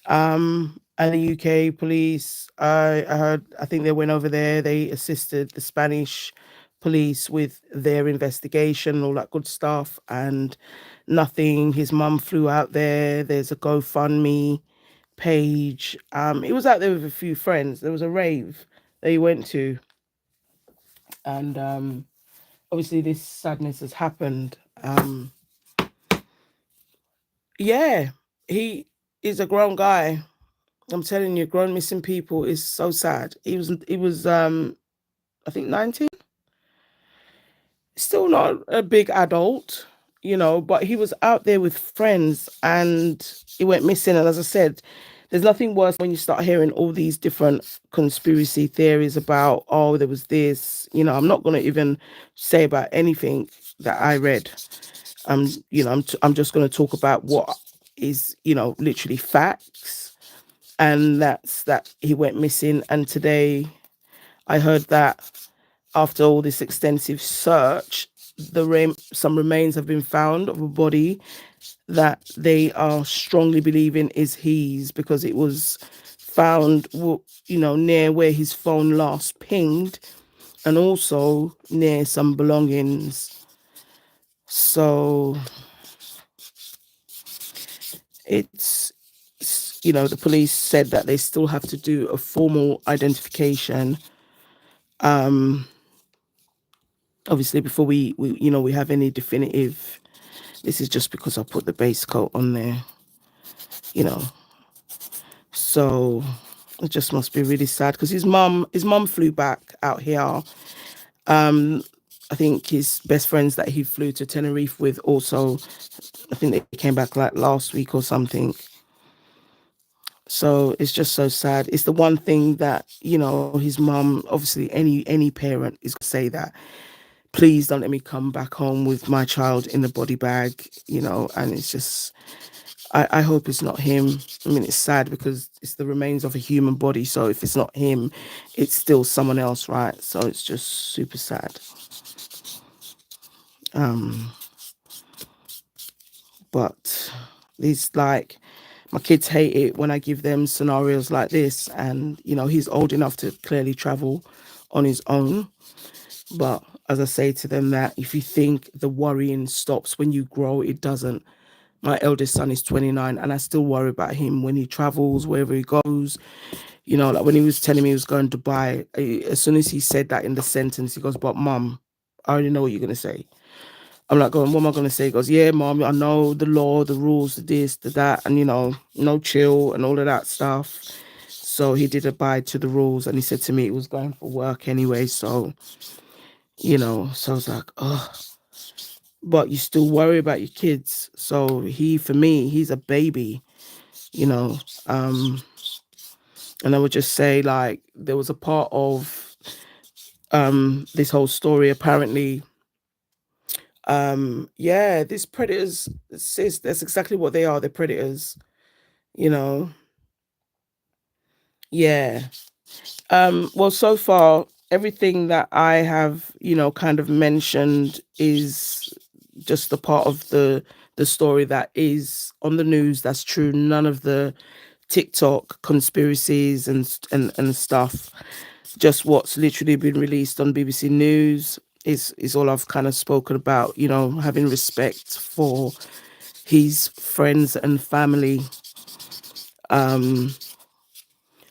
And the UK police, I think they went over there, they assisted the Spanish police with their investigation, all that good stuff, and nothing. His mum flew out there. There's a GoFundMe page. He was out there with a few friends. There was a rave that he went to, and obviously this sadness has happened. Yeah, he is a grown guy. I'm telling you, grown missing people is so sad. He was I think 19. Still not a big adult, but he was out there with friends and he went missing. And as I said, there's nothing worse when you start hearing all these different conspiracy theories about, oh, there was this, I'm not going to even say about anything that I read. I'm just going to talk about what is, literally facts. And that's that he went missing. And today I heard that after all this extensive search, some remains have been found of a body that they are strongly believing is his because it was found, near where his phone last pinged and also near some belongings. So it's, the police said that they still have to do a formal identification. Obviously, before we have any definitive. This is just because I put the base coat on there, you know. So It just must be really sad because his mum flew back out here. Um, I think his best friends that he flew to Tenerife with also, I think they came back like last week or something. So it's just so sad. It's the one thing that, his mum, obviously any parent is gonna say that, please don't let me come back home with my child in a body bag, and it's just, I hope it's not him. I mean, it's sad because it's the remains of a human body. So if it's not him, it's still someone else, right? So it's just super sad. Um, but these, like, my kids hate it when I give them scenarios like this, and he's old enough to clearly travel on his own. But as I say to them, that if you think the worrying stops when you grow, it doesn't. My eldest son is 29, and I still worry about him when he travels, wherever he goes. Like when he was telling me he was going to Dubai, as soon as he said that in the sentence, he goes, "But mum, I already know what you're going to say." I'm like going, "What am I going to say?" He goes, "Yeah, mom, I know the law, the rules, the this, the that, and no chill and all of that stuff." So he did abide to the rules, and he said to me it was going for work anyway. So I was like, oh, but you still worry about your kids. So for me, he's a baby, you know. Um, and I would just say, like, there was a part of this whole story apparently. Yeah, these predators, sis, that's exactly what they are. They're predators, you know. Yeah. Well, so far, everything that I have, kind of mentioned is just the part of the story that is on the news. That's true. None of the TikTok conspiracies and stuff. Just what's literally been released on BBC News is all I've kind of spoken about. Having respect for his friends and family. Um,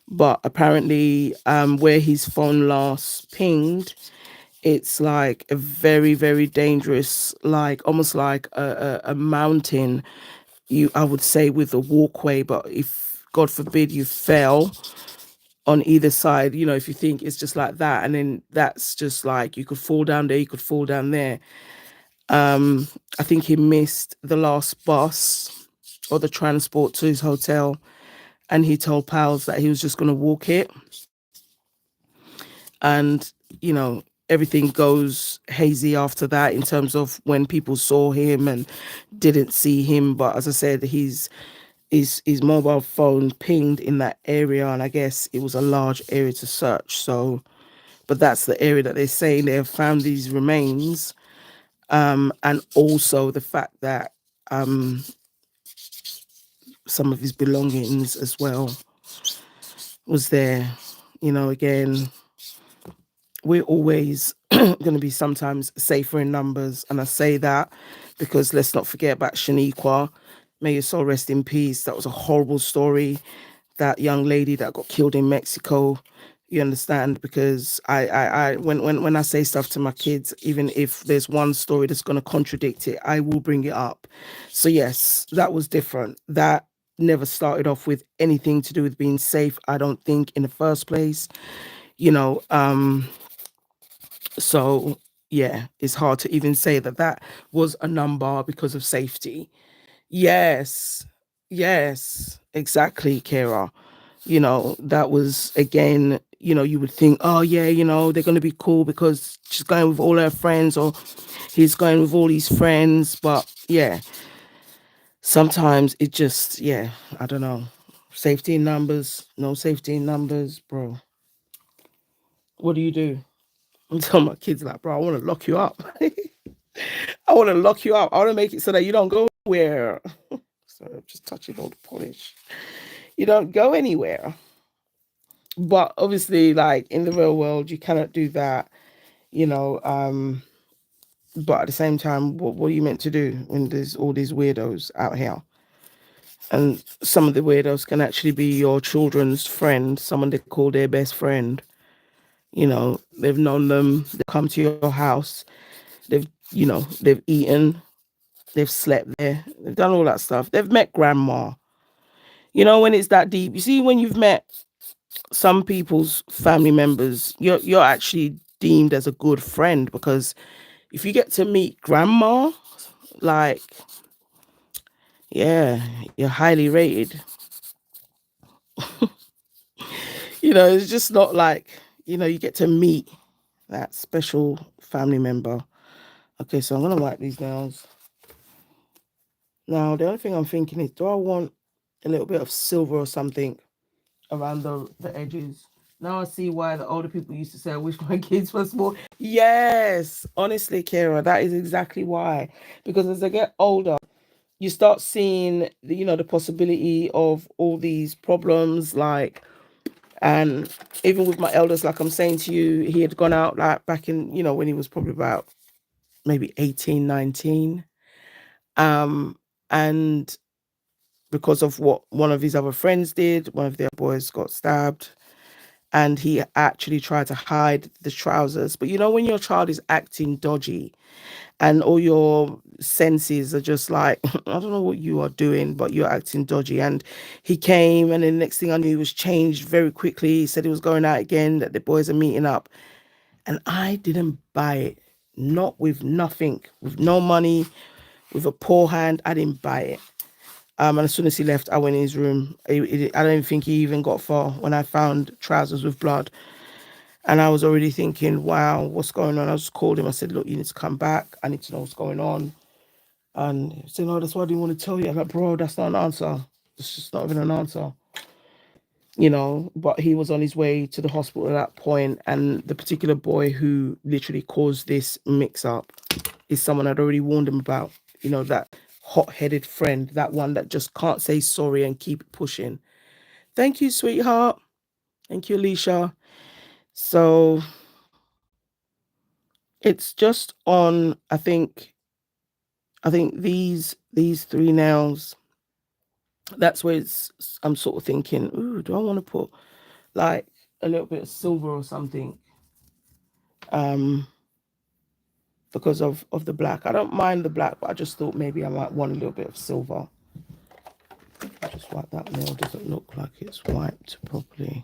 but apparently, where his phone last pinged, it's like a very, very dangerous, like almost like a mountain, I would say, with a walkway. But if God forbid you fell on either side, if you think it's just like that, and then that's just like you could fall down there, you could fall down there. I think he missed the last bus or the transport to his hotel, and he told pals that he was just going to walk it. And everything goes hazy after that in terms of when people saw him and didn't see him. But as I said, his mobile phone pinged in that area, and I guess it was a large area to search. So, but that's the area that they're saying they have found these remains. And also the fact that some of his belongings as well was there. Again, we're always going to be sometimes safer in numbers. And I say that because let's not forget about Shaniqua. May your soul rest in peace. That was a horrible story. That young lady that got killed in Mexico. You understand? Because when I say stuff to my kids, even if there's one story that's going to contradict it, I will bring it up. So yes, that was different. That never started off with anything to do with being safe, I don't think, in the first place. You know, so yeah, it's hard to even say that that was a number because of safety. Yes, yes, exactly, Kara. That was again, you would think, oh yeah, they're gonna be cool because she's going with all her friends or he's going with all his friends. But yeah, sometimes it just, yeah, I don't know. Safety in numbers, no safety in numbers, bro. What do you do? I'm telling my kids like, bro, I want to lock you up. I want to lock you up. I want to make it so that you don't go anywhere. So I'm just touching all the polish. You don't go anywhere. But obviously, like in the real world, you cannot do that, you know. But at the same time, what are you meant to do when there's all these weirdos out here? And some of the weirdos can actually be your children's friend, someone they call their best friend. They've known them, they come to your house, they've eaten, they've slept there, they've done all that stuff. They've met grandma. When it's that deep, you see, when you've met some people's family members, you're actually deemed as a good friend, because if you get to meet grandma, like, yeah, you're highly rated. It's just not like, you get to meet that special family member. Okay, so I'm gonna wipe these nails. Now, the only thing I'm thinking is, do I want a little bit of silver or something around the edges? Now I see why the older people used to say, I wish my kids were small. Yes, honestly, Kira, that is exactly why. Because as they get older, you start seeing, the possibility of all these problems, like, and even with my eldest, like I'm saying to you, he had gone out, like, back in, when he was probably about maybe 18, 19. And because of what one of his other friends did, one of their boys got stabbed, and he actually tried to hide the trousers. But when your child is acting dodgy and all your senses are just like, I don't know what you are doing, but you're acting dodgy. And he came, and then the next thing I knew, he was changed very quickly. He said he was going out again, that the boys are meeting up. And I didn't buy it. Not with nothing, with no money, with a poor hand. I didn't buy it. And as soon as he left, I went in his room. I don't think he even got far when I found trousers with blood. And I was already thinking, wow, what's going on? I just called him. I said, look, you need to come back. I need to know what's going on. And he said, no, that's why I didn't want to tell you. I'm like, bro, that's not an answer. It's just not even an answer. But he was on his way to the hospital at that point. And the particular boy who literally caused this mix up is someone I'd already warned him about. That hot-headed friend, that one that just can't say sorry and keep pushing. Thank you, sweetheart. Thank you, Alicia. So it's just on, I think these three nails, that's where I'm sort of thinking, ooh, do I want to put like a little bit of silver or something? Because of the black. I don't mind the black, but I just thought maybe I might want a little bit of silver. Just wipe that nail. Doesn't look like it's wiped properly.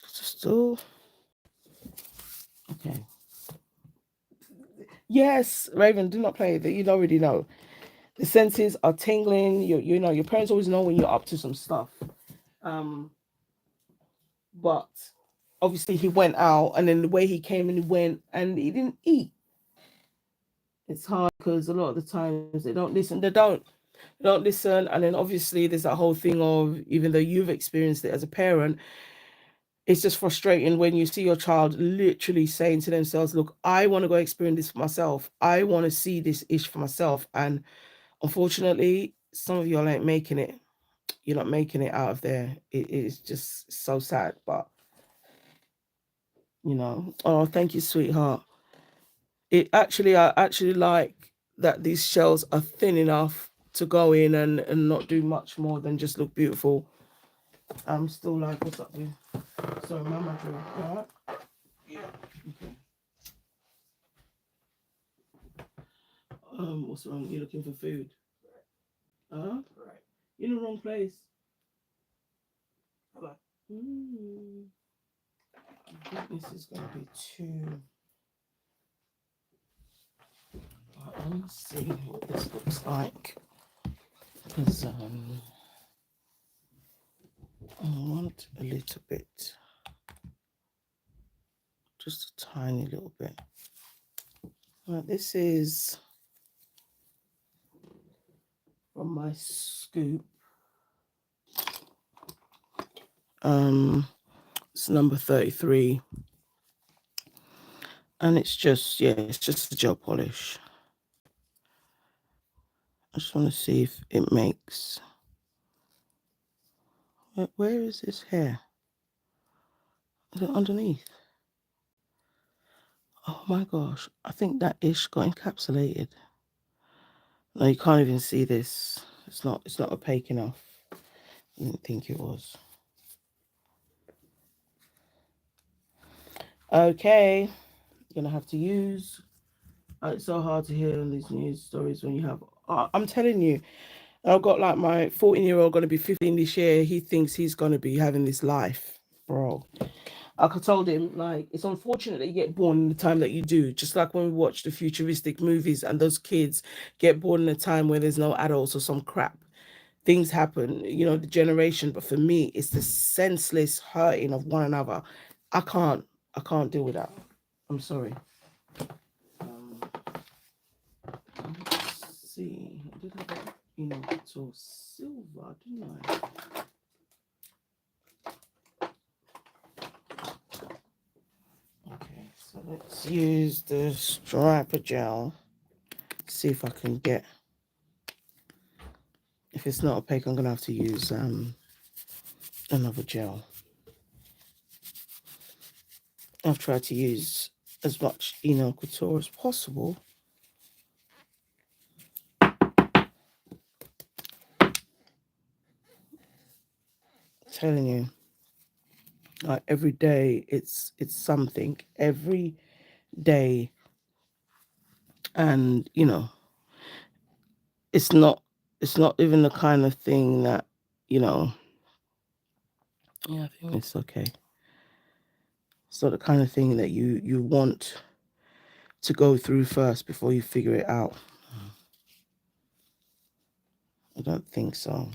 Still okay. Yes, Raven, do not play that. You already know. The senses are tingling. Your parents always know when you're up to some stuff. But obviously he went out, and then the way he came and he went, and he didn't eat. It's hard because a lot of the times they don't listen. They don't listen, and then obviously there's that whole thing of, even though you've experienced it as a parent, it's just frustrating when you see your child literally saying to themselves, look, I want to go experience this for myself. I want to see this ish for myself. And unfortunately, some of y'all ain't making it. You're not making it out of there. It is just so sad. But, oh, thank you, sweetheart. I actually like that these shells are thin enough to go in and not do much more than just look beautiful. I'm still like, what's up, dude? Sorry, Mama, you all right? Yeah. Okay. What's wrong? You're looking for food? Right. You're in the wrong place. Bye. I think this is going to be too. Let's see what this looks like. Because I want a little bit, just a tiny little bit. Right, this is from my scoop. It's number 33. And it's just, it's just a gel polish. I just want to see if it makes. Where is this hair? Is it underneath? Oh my gosh, I think that ish got encapsulated. No, you can't even see this. It's not opaque enough. I didn't think it was. Okay, you're gonna have to use. It's so hard to hear on these news stories when you have I'm telling you, I've got like my 14-year-old going to be 15 this year. He thinks he's going to be having this life, bro. Like I told him, like, it's unfortunate that you get born in the time that you do. Just like when we watch the futuristic movies and those kids get born in a time where there's no adults or some crap. Things happen, the generation. But for me, it's the senseless hurting of one another. I can't, I can't deal with that. I'm sorry. Um, let's see. I did have a, silver, didn't I? Okay, so let's use the striper gel. See if I can get. If it's not opaque, I'm gonna have to use another gel. I've tried to use as much Enailcouture as possible. Telling you, like every day, it's something every day, and it's not even the kind of thing that yeah, I think it's okay. It's not the kind of thing that you want to go through first before you figure it out. I don't think so,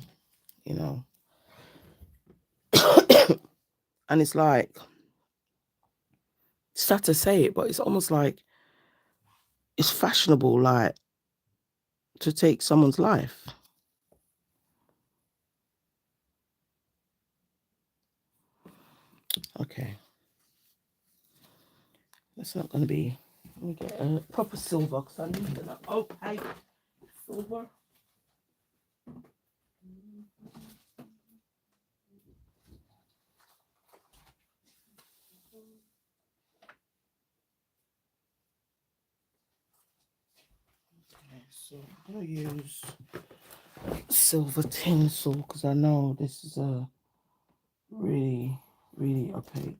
and it's like, it's sad to say it, but it's almost like it's fashionable, like, to take someone's life. Okay. That's not going to be. Let me get a proper silver because I need an opaque silver. Okay, so I'm going to use silver tinsel because I know this is a really, really opaque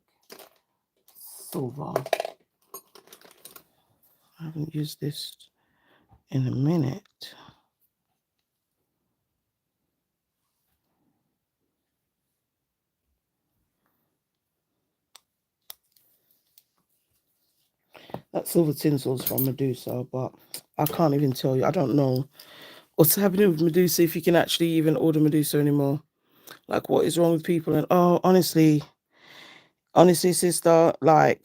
silver. I haven't used this in a minute. That silver tinsel is from Medusa, but I can't even tell you. I don't know what's happening with Medusa, if you can actually even order Medusa anymore. Like, what is wrong with people? And honestly, sister, like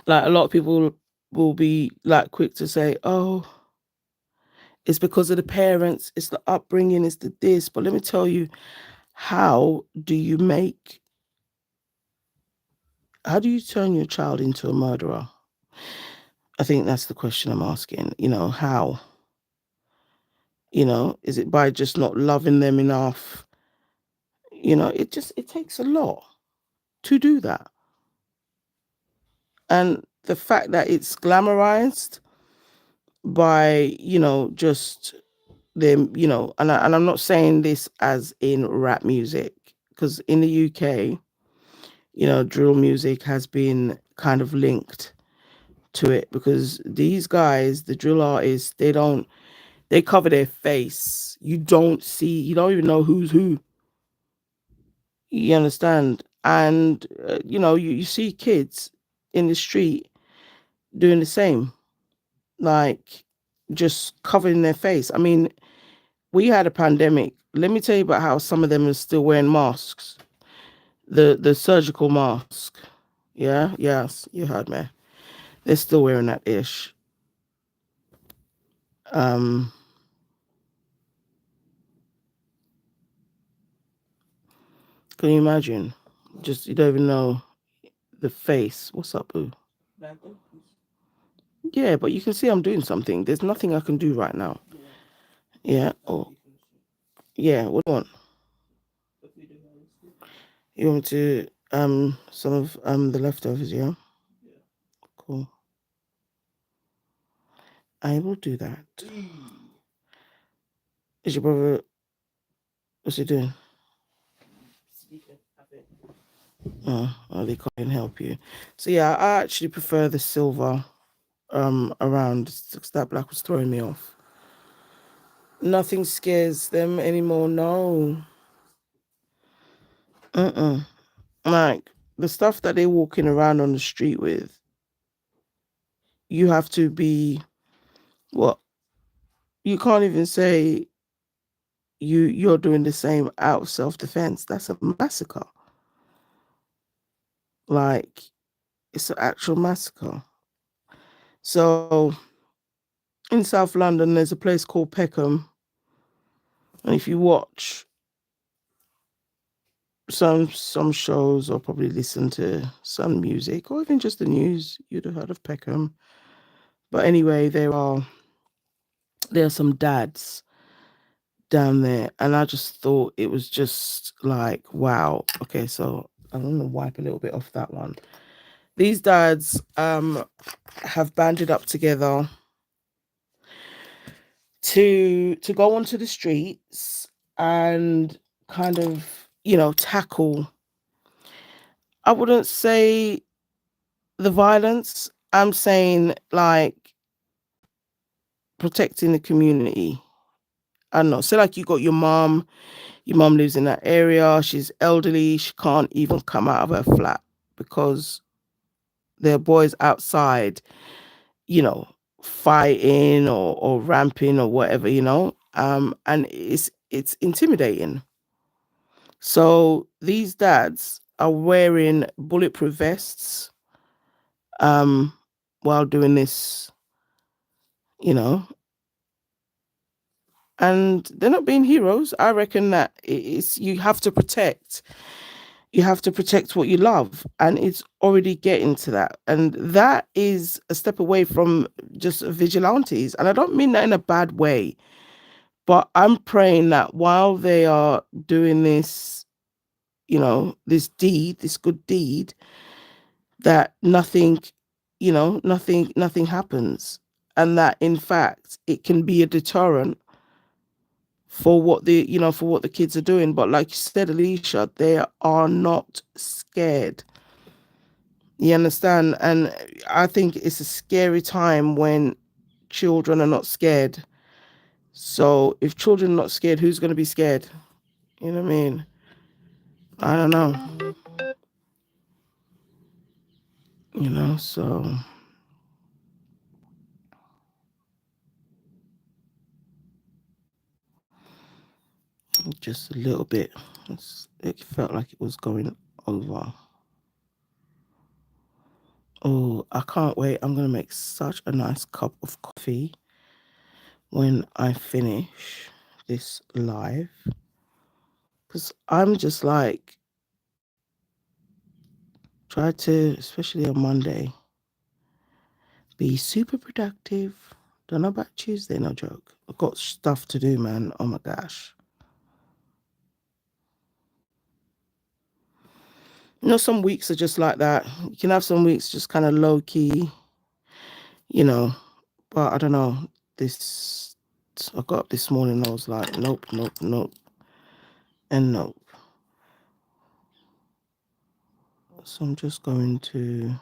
a lot of people will be like quick to say, oh, it's because of the parents, it's the upbringing, it's the this. But let me tell you, how do you turn your child into a murderer? I think that's the question I'm asking. How? Is it by just not loving them enough? It takes a lot to do that. And the fact that it's glamorized by, just them, and I'm not saying this as in rap music, because in the UK, drill music has been kind of linked to it, because these guys, the drill artists, they cover their face. You don't even know who's who. You understand? And, you see kids in the street doing the same, like just covering their face. I mean, we had a pandemic. Let me tell you about how some of them are still wearing masks. The surgical mask. Yeah, yes, you heard me. They're still wearing that ish. Um, can you imagine? Just, you don't even know the face. What's up, boo? Yeah, but you can see I'm doing something. There's nothing I can do right now. Yeah. Oh, yeah. What do you want? You want me to some of the leftovers? Yeah. Cool. I will do that. Is your brother? What's he doing? Oh, they can't help you. So yeah, I actually prefer the silver around, because that black was throwing me off. Nothing scares them anymore. No. Like the stuff that they're walking around on the street with, you have to be what? You can't even say you're doing the same out of self-defense. That's a massacre. Like it's an actual massacre. So in South London, there's a place called Peckham, and if you watch some shows or probably listen to some music or even just the news, you'd have heard of Peckham. But anyway, there are some dads down there, and I just thought it was just like, wow. Okay, so I'm gonna wipe a little bit off that one. These dads have banded up together to go onto the streets and kind of, tackle, I wouldn't say the violence, I'm saying like protecting the community. I don't know. So like you got your mom lives in that area, she's elderly, she can't even come out of her flat because there are boys outside, you know, fighting or ramping or whatever, and it's intimidating. So these dads are wearing bulletproof vests um while doing this, you know, and they're not being heroes. I reckon that it's you have to protect what you love, and it's already getting to that, and that is a step away from just vigilantes, and I don't mean that in a bad way, but I'm praying that while they are doing this, this good deed, that nothing, nothing happens, and that in fact it can be a deterrent for what the kids are doing. But like you said, Alicia, they are not scared. You understand? And I think it's a scary time when children are not scared. So if children are not scared, who's going to be scared? You know what I mean? I don't know. So just a little bit. It felt like it was going over. Oh, I can't wait. I'm going to make such a nice cup of coffee when I finish this live. Because I'm just like, try to, especially on Monday, be super productive. Don't know about Tuesday, no joke. I've got stuff to do, man. Oh my gosh. Some weeks are just like that. You can have some weeks just kind of low key, you know, but I don't know. This, I got up this morning, I was like, nope, nope, nope, and nope. So I'm just going to,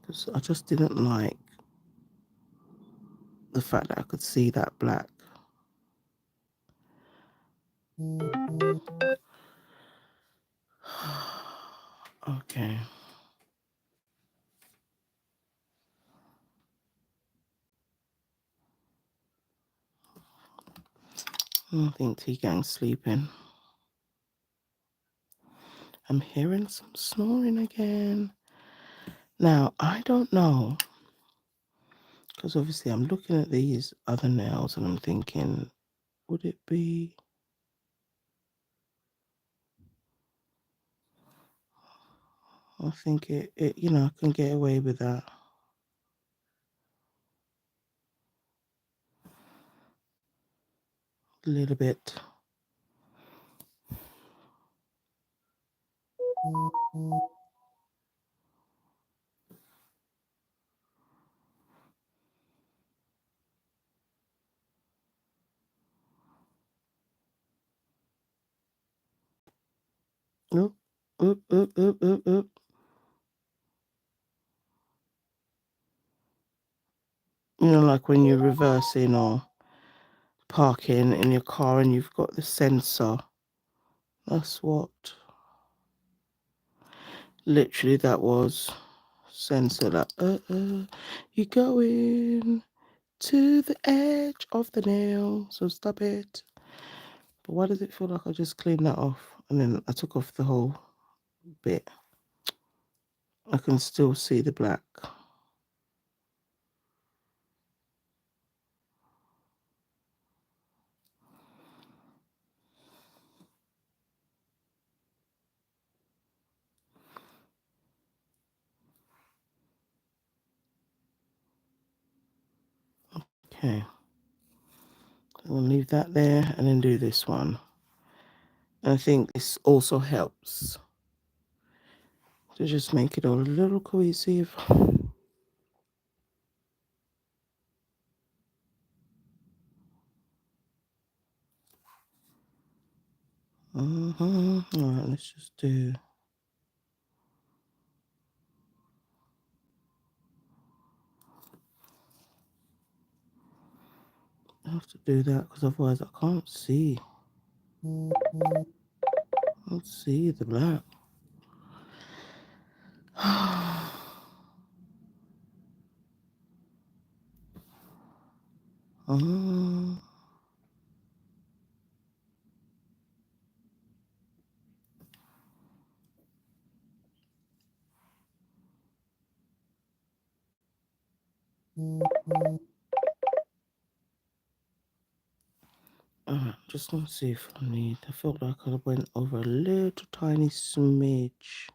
because I just didn't like the fact that I could see that black. Okay. I think T-Gang's sleeping. I'm hearing some snoring again. Now, I don't know, because obviously I'm looking at these other nails and I'm thinking, would it be... I think it I can get away with that. A little bit. Oop, oop, oop, oop, oop, oop. You know, like when you're reversing or parking in your car and you've got the sensor. That's what literally that was. Sensor that you're going to the edge of the nail, so stop it. But why does it feel like I just cleaned that off and then I took off the whole bit? I can still see the black. Okay, we'll leave that there and then do this one. And I think this also helps to just make it all a little cohesive. All right, let's just do. I have to do that because otherwise I can't see. I can't see the black. Just gonna see if I need. I felt like I went over a little tiny smidge.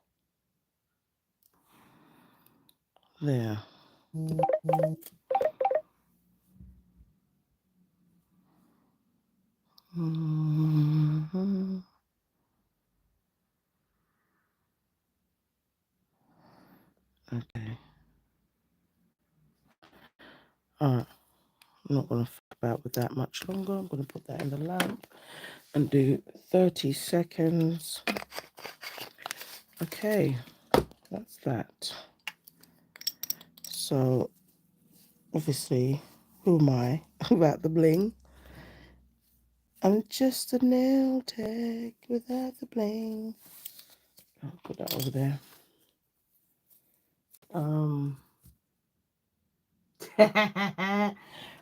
There. Okay. Alright. I'm not gonna fuck about with that much longer. I'm gonna put that in the lamp and do 30 seconds. Okay, that's that. So obviously, who am I about the bling? I'm just a nail tech without the bling. I'll put that over there.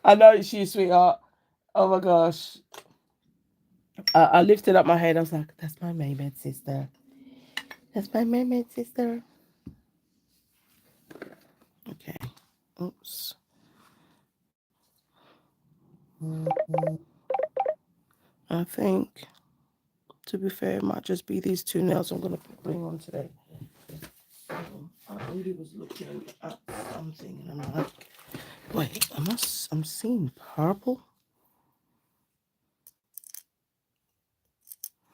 I know it's you, sweetheart. Oh my gosh. I lifted up my head. I was like, that's my mermaid sister. That's my mermaid sister. Okay. Oops. I think, to be fair, it might just be these two nails I'm going to bring on today. I really was looking at something and I'm like, wait, I'm seeing purple?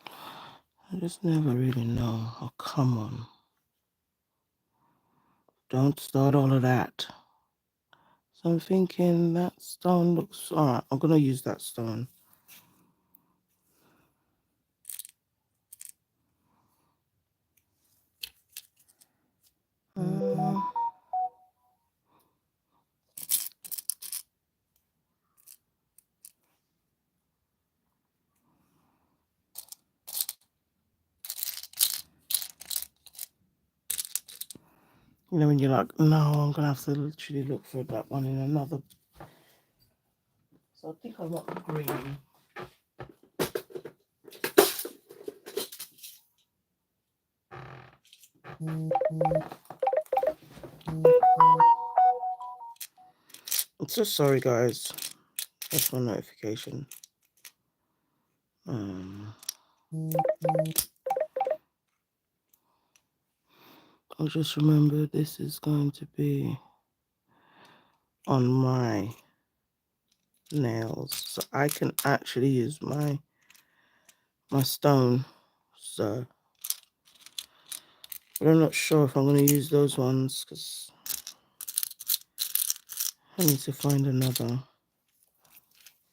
I just never really know. Oh, come on. Don't start all of that. So I'm thinking that stone looks... Alright, I'm going to use that stone. You know, when you're like, no, I'm going to have to literally look for that one in another. So I think I want the green. I'm so sorry, guys. That's my notification. I'll just remember this is going to be on my nails, so I can actually use my stone. So, but I'm not sure if I'm going to use those ones because I need to find another.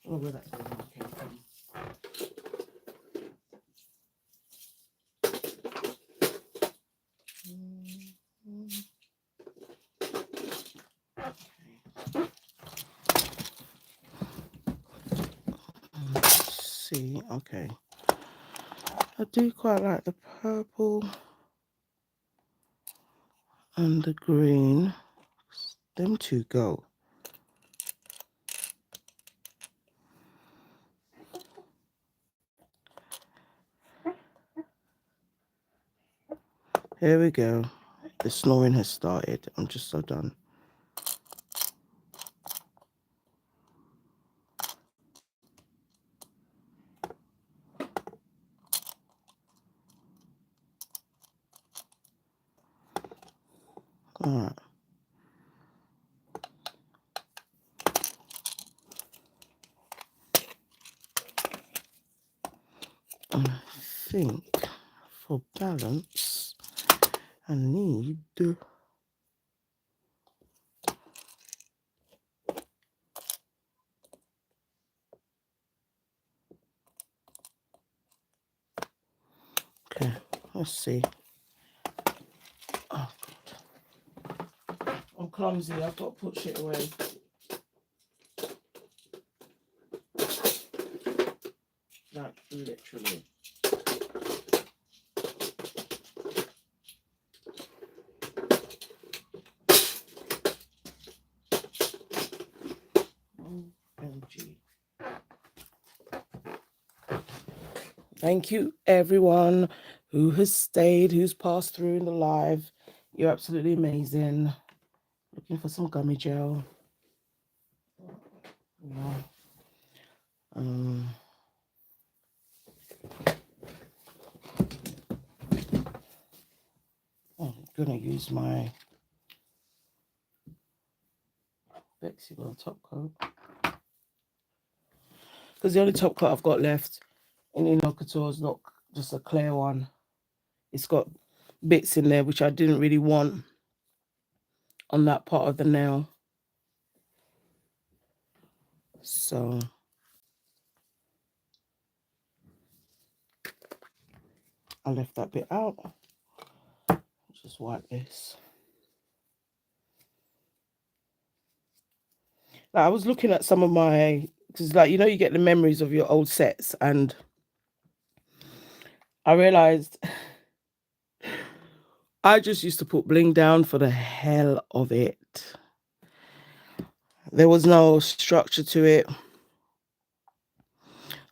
Oh, where that came from. see. Okay. I do quite like the purple and the green. Them two go. Here we go. The snoring has started. I'm just so done. All right. I think for balance, I need okay, let's see. Oh God. I'm clumsy, I've got to put shit away. Like literally. OMG. Thank you, everyone who has stayed, who's passed through in the live. You're absolutely amazing. Looking for some gummy gel. Yeah. I'm gonna use my Bexibel top coat because the only top coat I've got left in Enailcouture is not just a clear one. It's got bits in there which I didn't really want on that part of the nail. So I left that bit out. Just wipe this. Now, I was looking at some of my, because like, you know, you get the memories of your old sets, and I realized I just used to put bling down for the hell of it. There was no structure to it.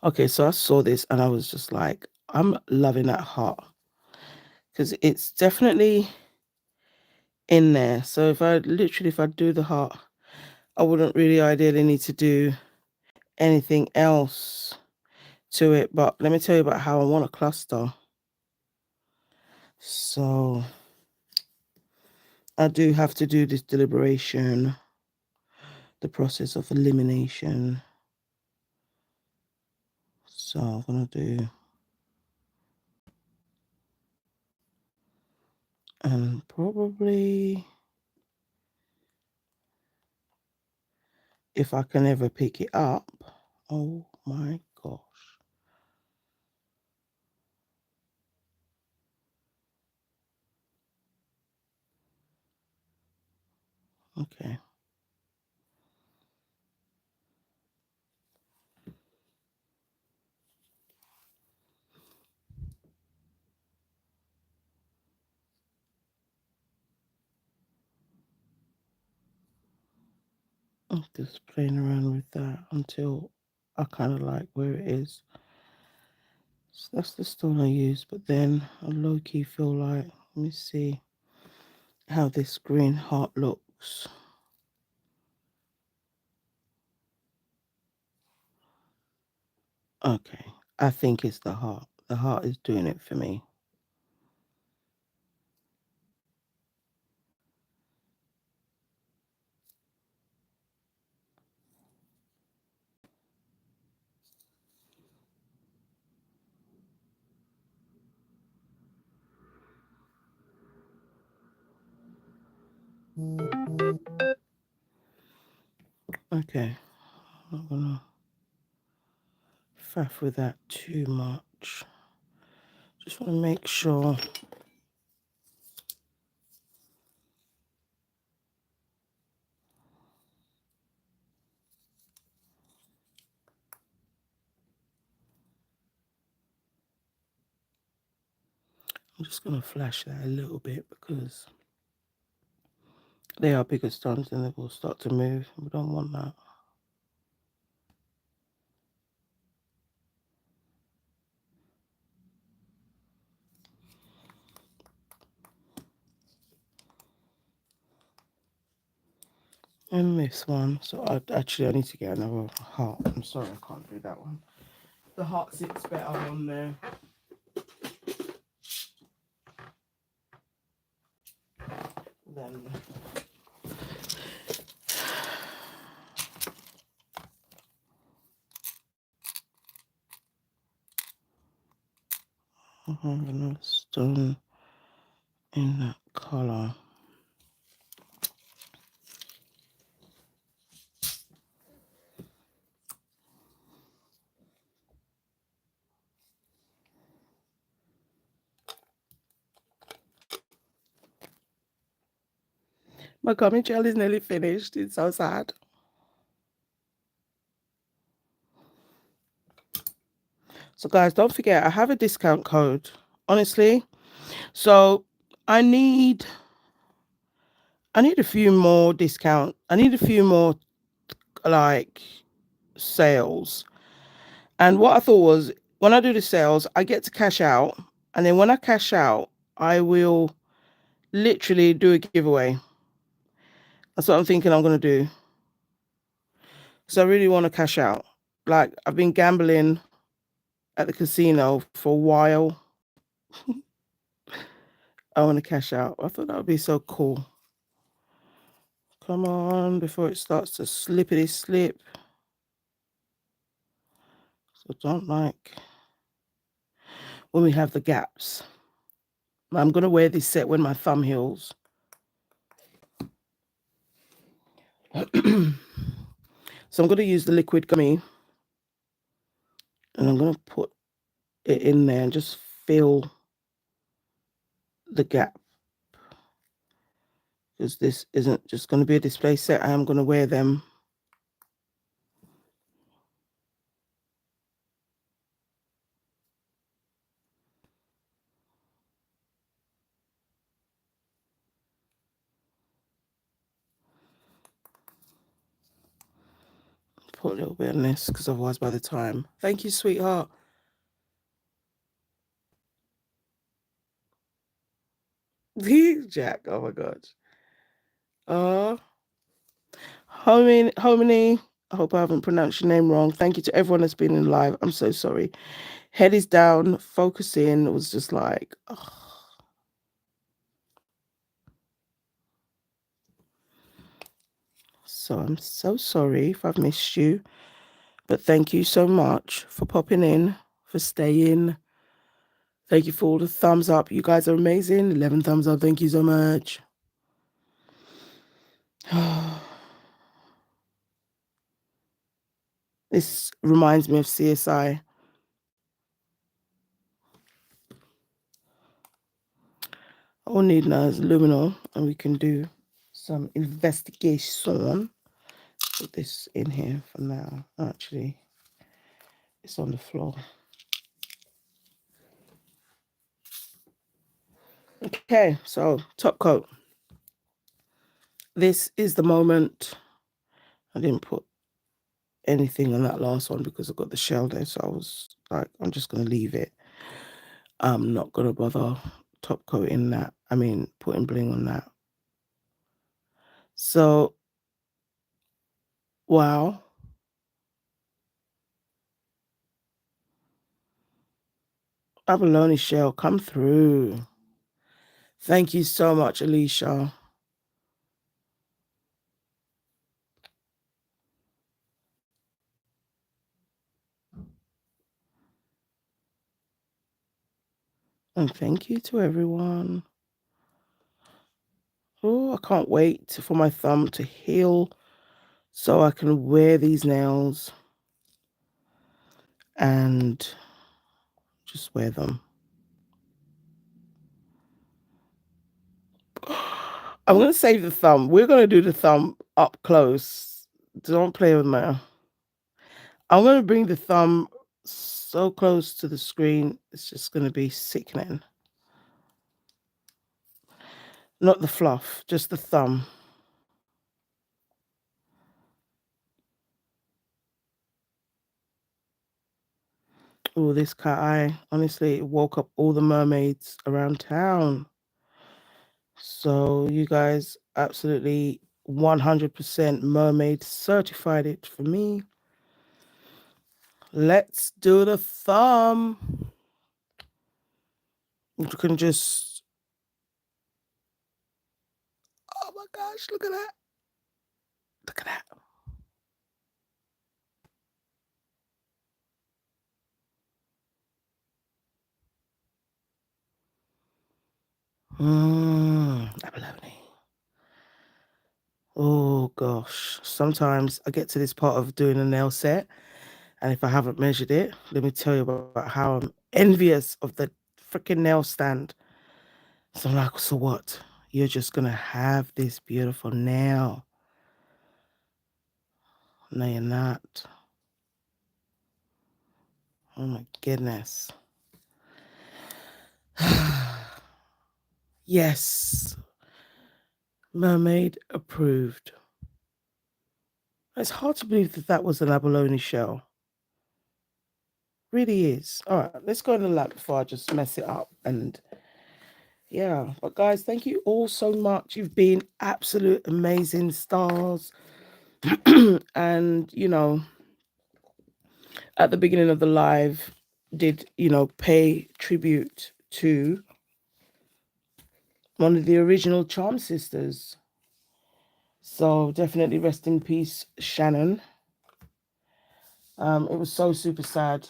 Okay, so I saw this and I was just like, I'm loving that heart because it's definitely in there. So if I do the heart, I wouldn't really ideally need to do anything else to it. But let me tell you about how I want a cluster. So I do have to do this deliberation, the process of elimination. So I'm gonna do, and probably if I can ever pick it up, oh my gosh. Okay. I'm just playing around with that until I kind of like where it is. So that's the stone I use, but then I low-key feel like, let me see how this green heart looks. Okay, I think it's the heart. The heart is doing it for me. Okay, I'm not gonna faff with that too much. Just want to make sure. I'm just going to flash that a little bit because they are bigger stones and they will start to move. We don't want that. And this one, so I need to get another heart. I'm sorry, I can't do that one. The heart sits better on there. Then I have another stone in that colour. My gummy gel is nearly finished. It's so sad. So guys, don't forget, I have a discount code. Honestly. So I need a few more discount. I need a few more like sales. And what I thought was when I do the sales, I get to cash out. And then when I cash out, I will literally do a giveaway. That's what I'm thinking I'm going to do. So I really want to cash out. Like I've been gambling at the casino for a while. I want to cash out. I thought that would be so cool. Come on, before it starts to slippity slip. So don't like when we have the gaps. I'm going to wear this set when my thumb heals. So I'm going to use the liquid gummy. And I'm going to put it in there and just fill the gap. Because this isn't just going to be a display set. I am going to wear them. Put a little bit on this because otherwise by the time. Thank you, sweetheart. Jack, oh my gosh. Hominy, I hope I haven't pronounced your name wrong. Thank you to everyone that's been in live. I'm so sorry. Head is down, focus in. It was just like, oh. So I'm so sorry if I've missed you. But thank you so much for popping in, for staying. Thank you for all the thumbs up. You guys are amazing. 11 thumbs up. Thank you so much. This reminds me of CSI. All we need now is luminol, and we can do some investigation. Put this in here for now. Actually, it's on the floor. Okay, so top coat. This is the moment. I didn't put anything on that last one because I got the shell there, so I was like, I'm just going to leave it. I'm not going to bother top coating that. I mean, putting bling on that. So, wow. Abalone shell, come through. Thank you so much, Alicia. And thank you to everyone. Oh, I can't wait for my thumb to heal so I can wear these nails and just wear them. I'm going to save the thumb. We're going to do the thumb up close. Don't play with me. I'm going to bring the thumb so close to the screen. It's just going to be sickening. Not the fluff, just the thumb. Oh, this cat eye, honestly, it woke up all the mermaids around town. So you guys absolutely 100% mermaid certified it for me. Let's do the thumb. You can just, oh my gosh, look at that. Look at that. Abalone. Oh gosh. Sometimes I get to this part of doing a nail set, and if I haven't measured it, let me tell you about how I'm envious of the freaking nail stand. So I'm like, so what? You're just gonna have this beautiful nail. No, you're not. Oh my goodness. Yes. Mermaid approved. It's hard to believe that that was an abalone shell. Really is. All right, let's go in the lab before I just mess it up. And yeah, but guys, thank you all so much. You've been absolute amazing stars. And, you know, at the beginning of the live, did, you know, pay tribute to one of the original Charm sisters. So definitely rest in peace, Shannon. It was so super sad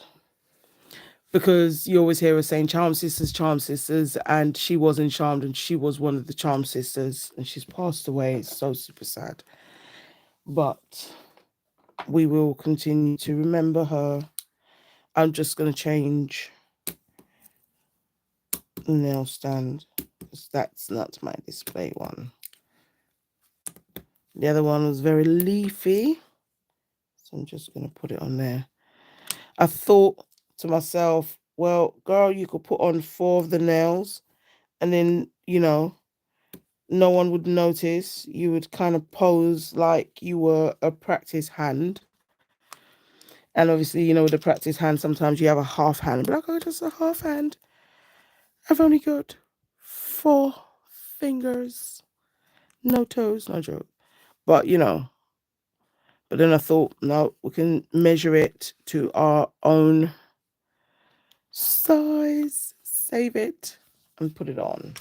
because you always hear her saying Charm Sisters, and she wasn't Charmed, and she was one of the Charm Sisters, and she's passed away. It's so super sad. But we will continue to remember her. I'm just going to change the nail stand because that's not my display one. The other one was very leafy, so I'm just going to put it on there. I thought to myself, well, girl, you could put on 4 of the nails and then, you know, no one would notice. You would kind of pose like you were a practice hand. And obviously, you know, with a practice hand, sometimes you have a half hand. But I got just a half hand. I've only got 4 fingers. No toes, no joke. But, you know, but then I thought, no, we can measure it to our own size, save it, and put it on.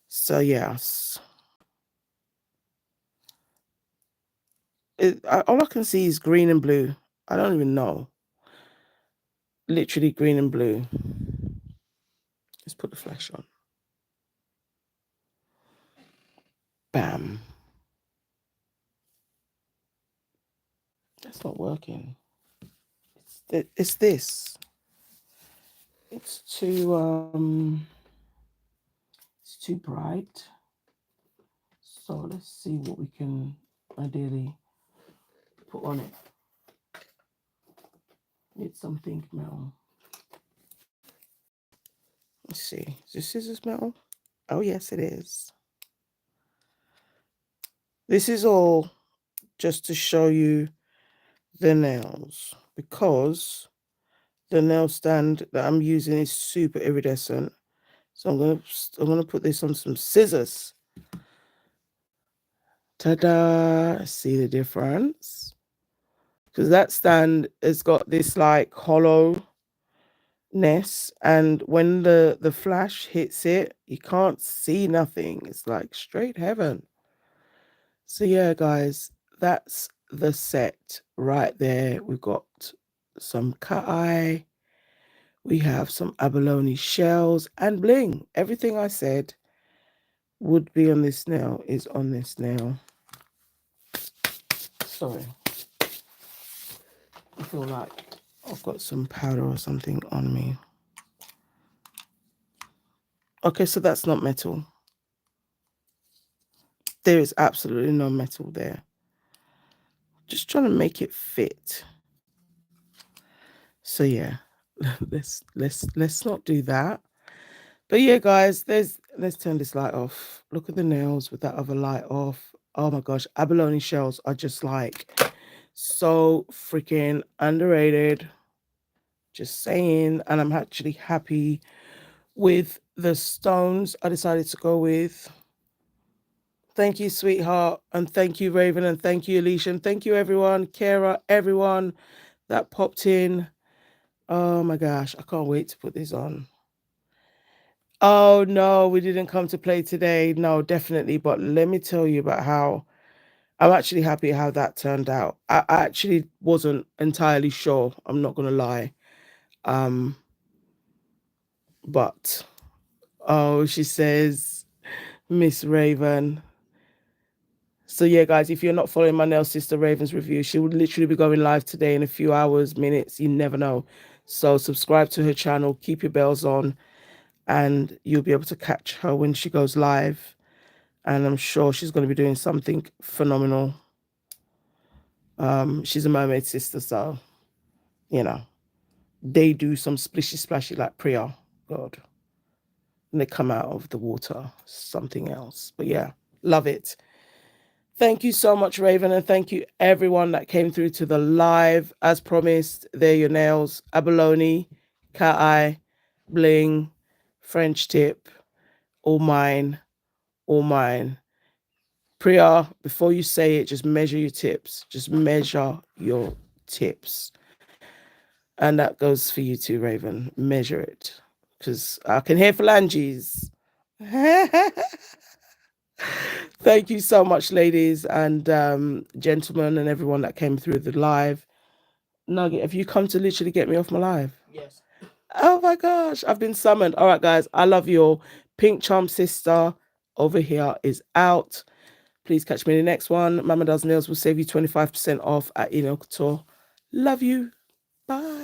So, yes. All I can see is green and blue. I don't even know. Literally green and blue. Let's put the flash on. Bam. That's not working. It's this. It's too bright. So let's see what we can ideally put on it. Need something metal. Let's see. Is this scissors metal? Oh yes, it is. This is all just to show you the nails because the nail stand that I'm using is super iridescent. So I'm gonna put this on some scissors. Ta-da! See the difference? Because that stand has got this like hollowness, and when the flash hits it, you can't see nothing. It's like straight heaven. So yeah, guys, that's the set right there. We've got some cateye, we have some abalone shells, and bling. Everything I said would be on this nail is on this nail. Sorry. I feel like I've got some powder or something on me. Okay, so that's not metal. There is absolutely no metal there. Just trying to make it fit. So yeah, let's not do that. But yeah, guys, let's turn this light off. Look at the nails with that other light off. Oh my gosh, abalone shells are just like so freaking underrated. Just saying. And I'm actually happy with the stones I decided to go with. Thank you, sweetheart. And thank you, Raven. And thank you, Alicia. And thank you, everyone. Kara, everyone that popped in. Oh my gosh, I can't wait to put this on. Oh no, we didn't come to play today. No, definitely. But let me tell you about how I'm actually happy how that turned out. I actually wasn't entirely sure. I'm not gonna lie. Um, but oh, she says, Miss Raven. So yeah, guys, if you're not following my nail sister Raven's review, she would literally be going live today in a few hours, minutes. You never know. So subscribe to her channel, keep your bells on, and you'll be able to catch her when she goes live. And I'm sure she's going to be doing something phenomenal. She's a mermaid sister, so you know they do some splishy splashy like Priya. God, and they come out of the water, something else. But yeah, love it. Thank you so much, Raven, and thank you everyone that came through to the live. As promised, they're your nails: abalone, cateye, bling, French tip, all mine, all mine. Priya, before you say it, just measure your tips. Just measure your tips. And that goes for you too, Raven. Measure it. Because I can hear phalanges. Thank you so much, ladies and gentlemen, and everyone that came through the live. Nugget, have you come to literally get me off my live? Yes. Oh my gosh, I've been summoned. All right, guys, I love you all. Pink Charm Sister over here is out. Please catch me in the next one. Mama Does Nails will save you 25% off at Enailcouture. Love you. Bye.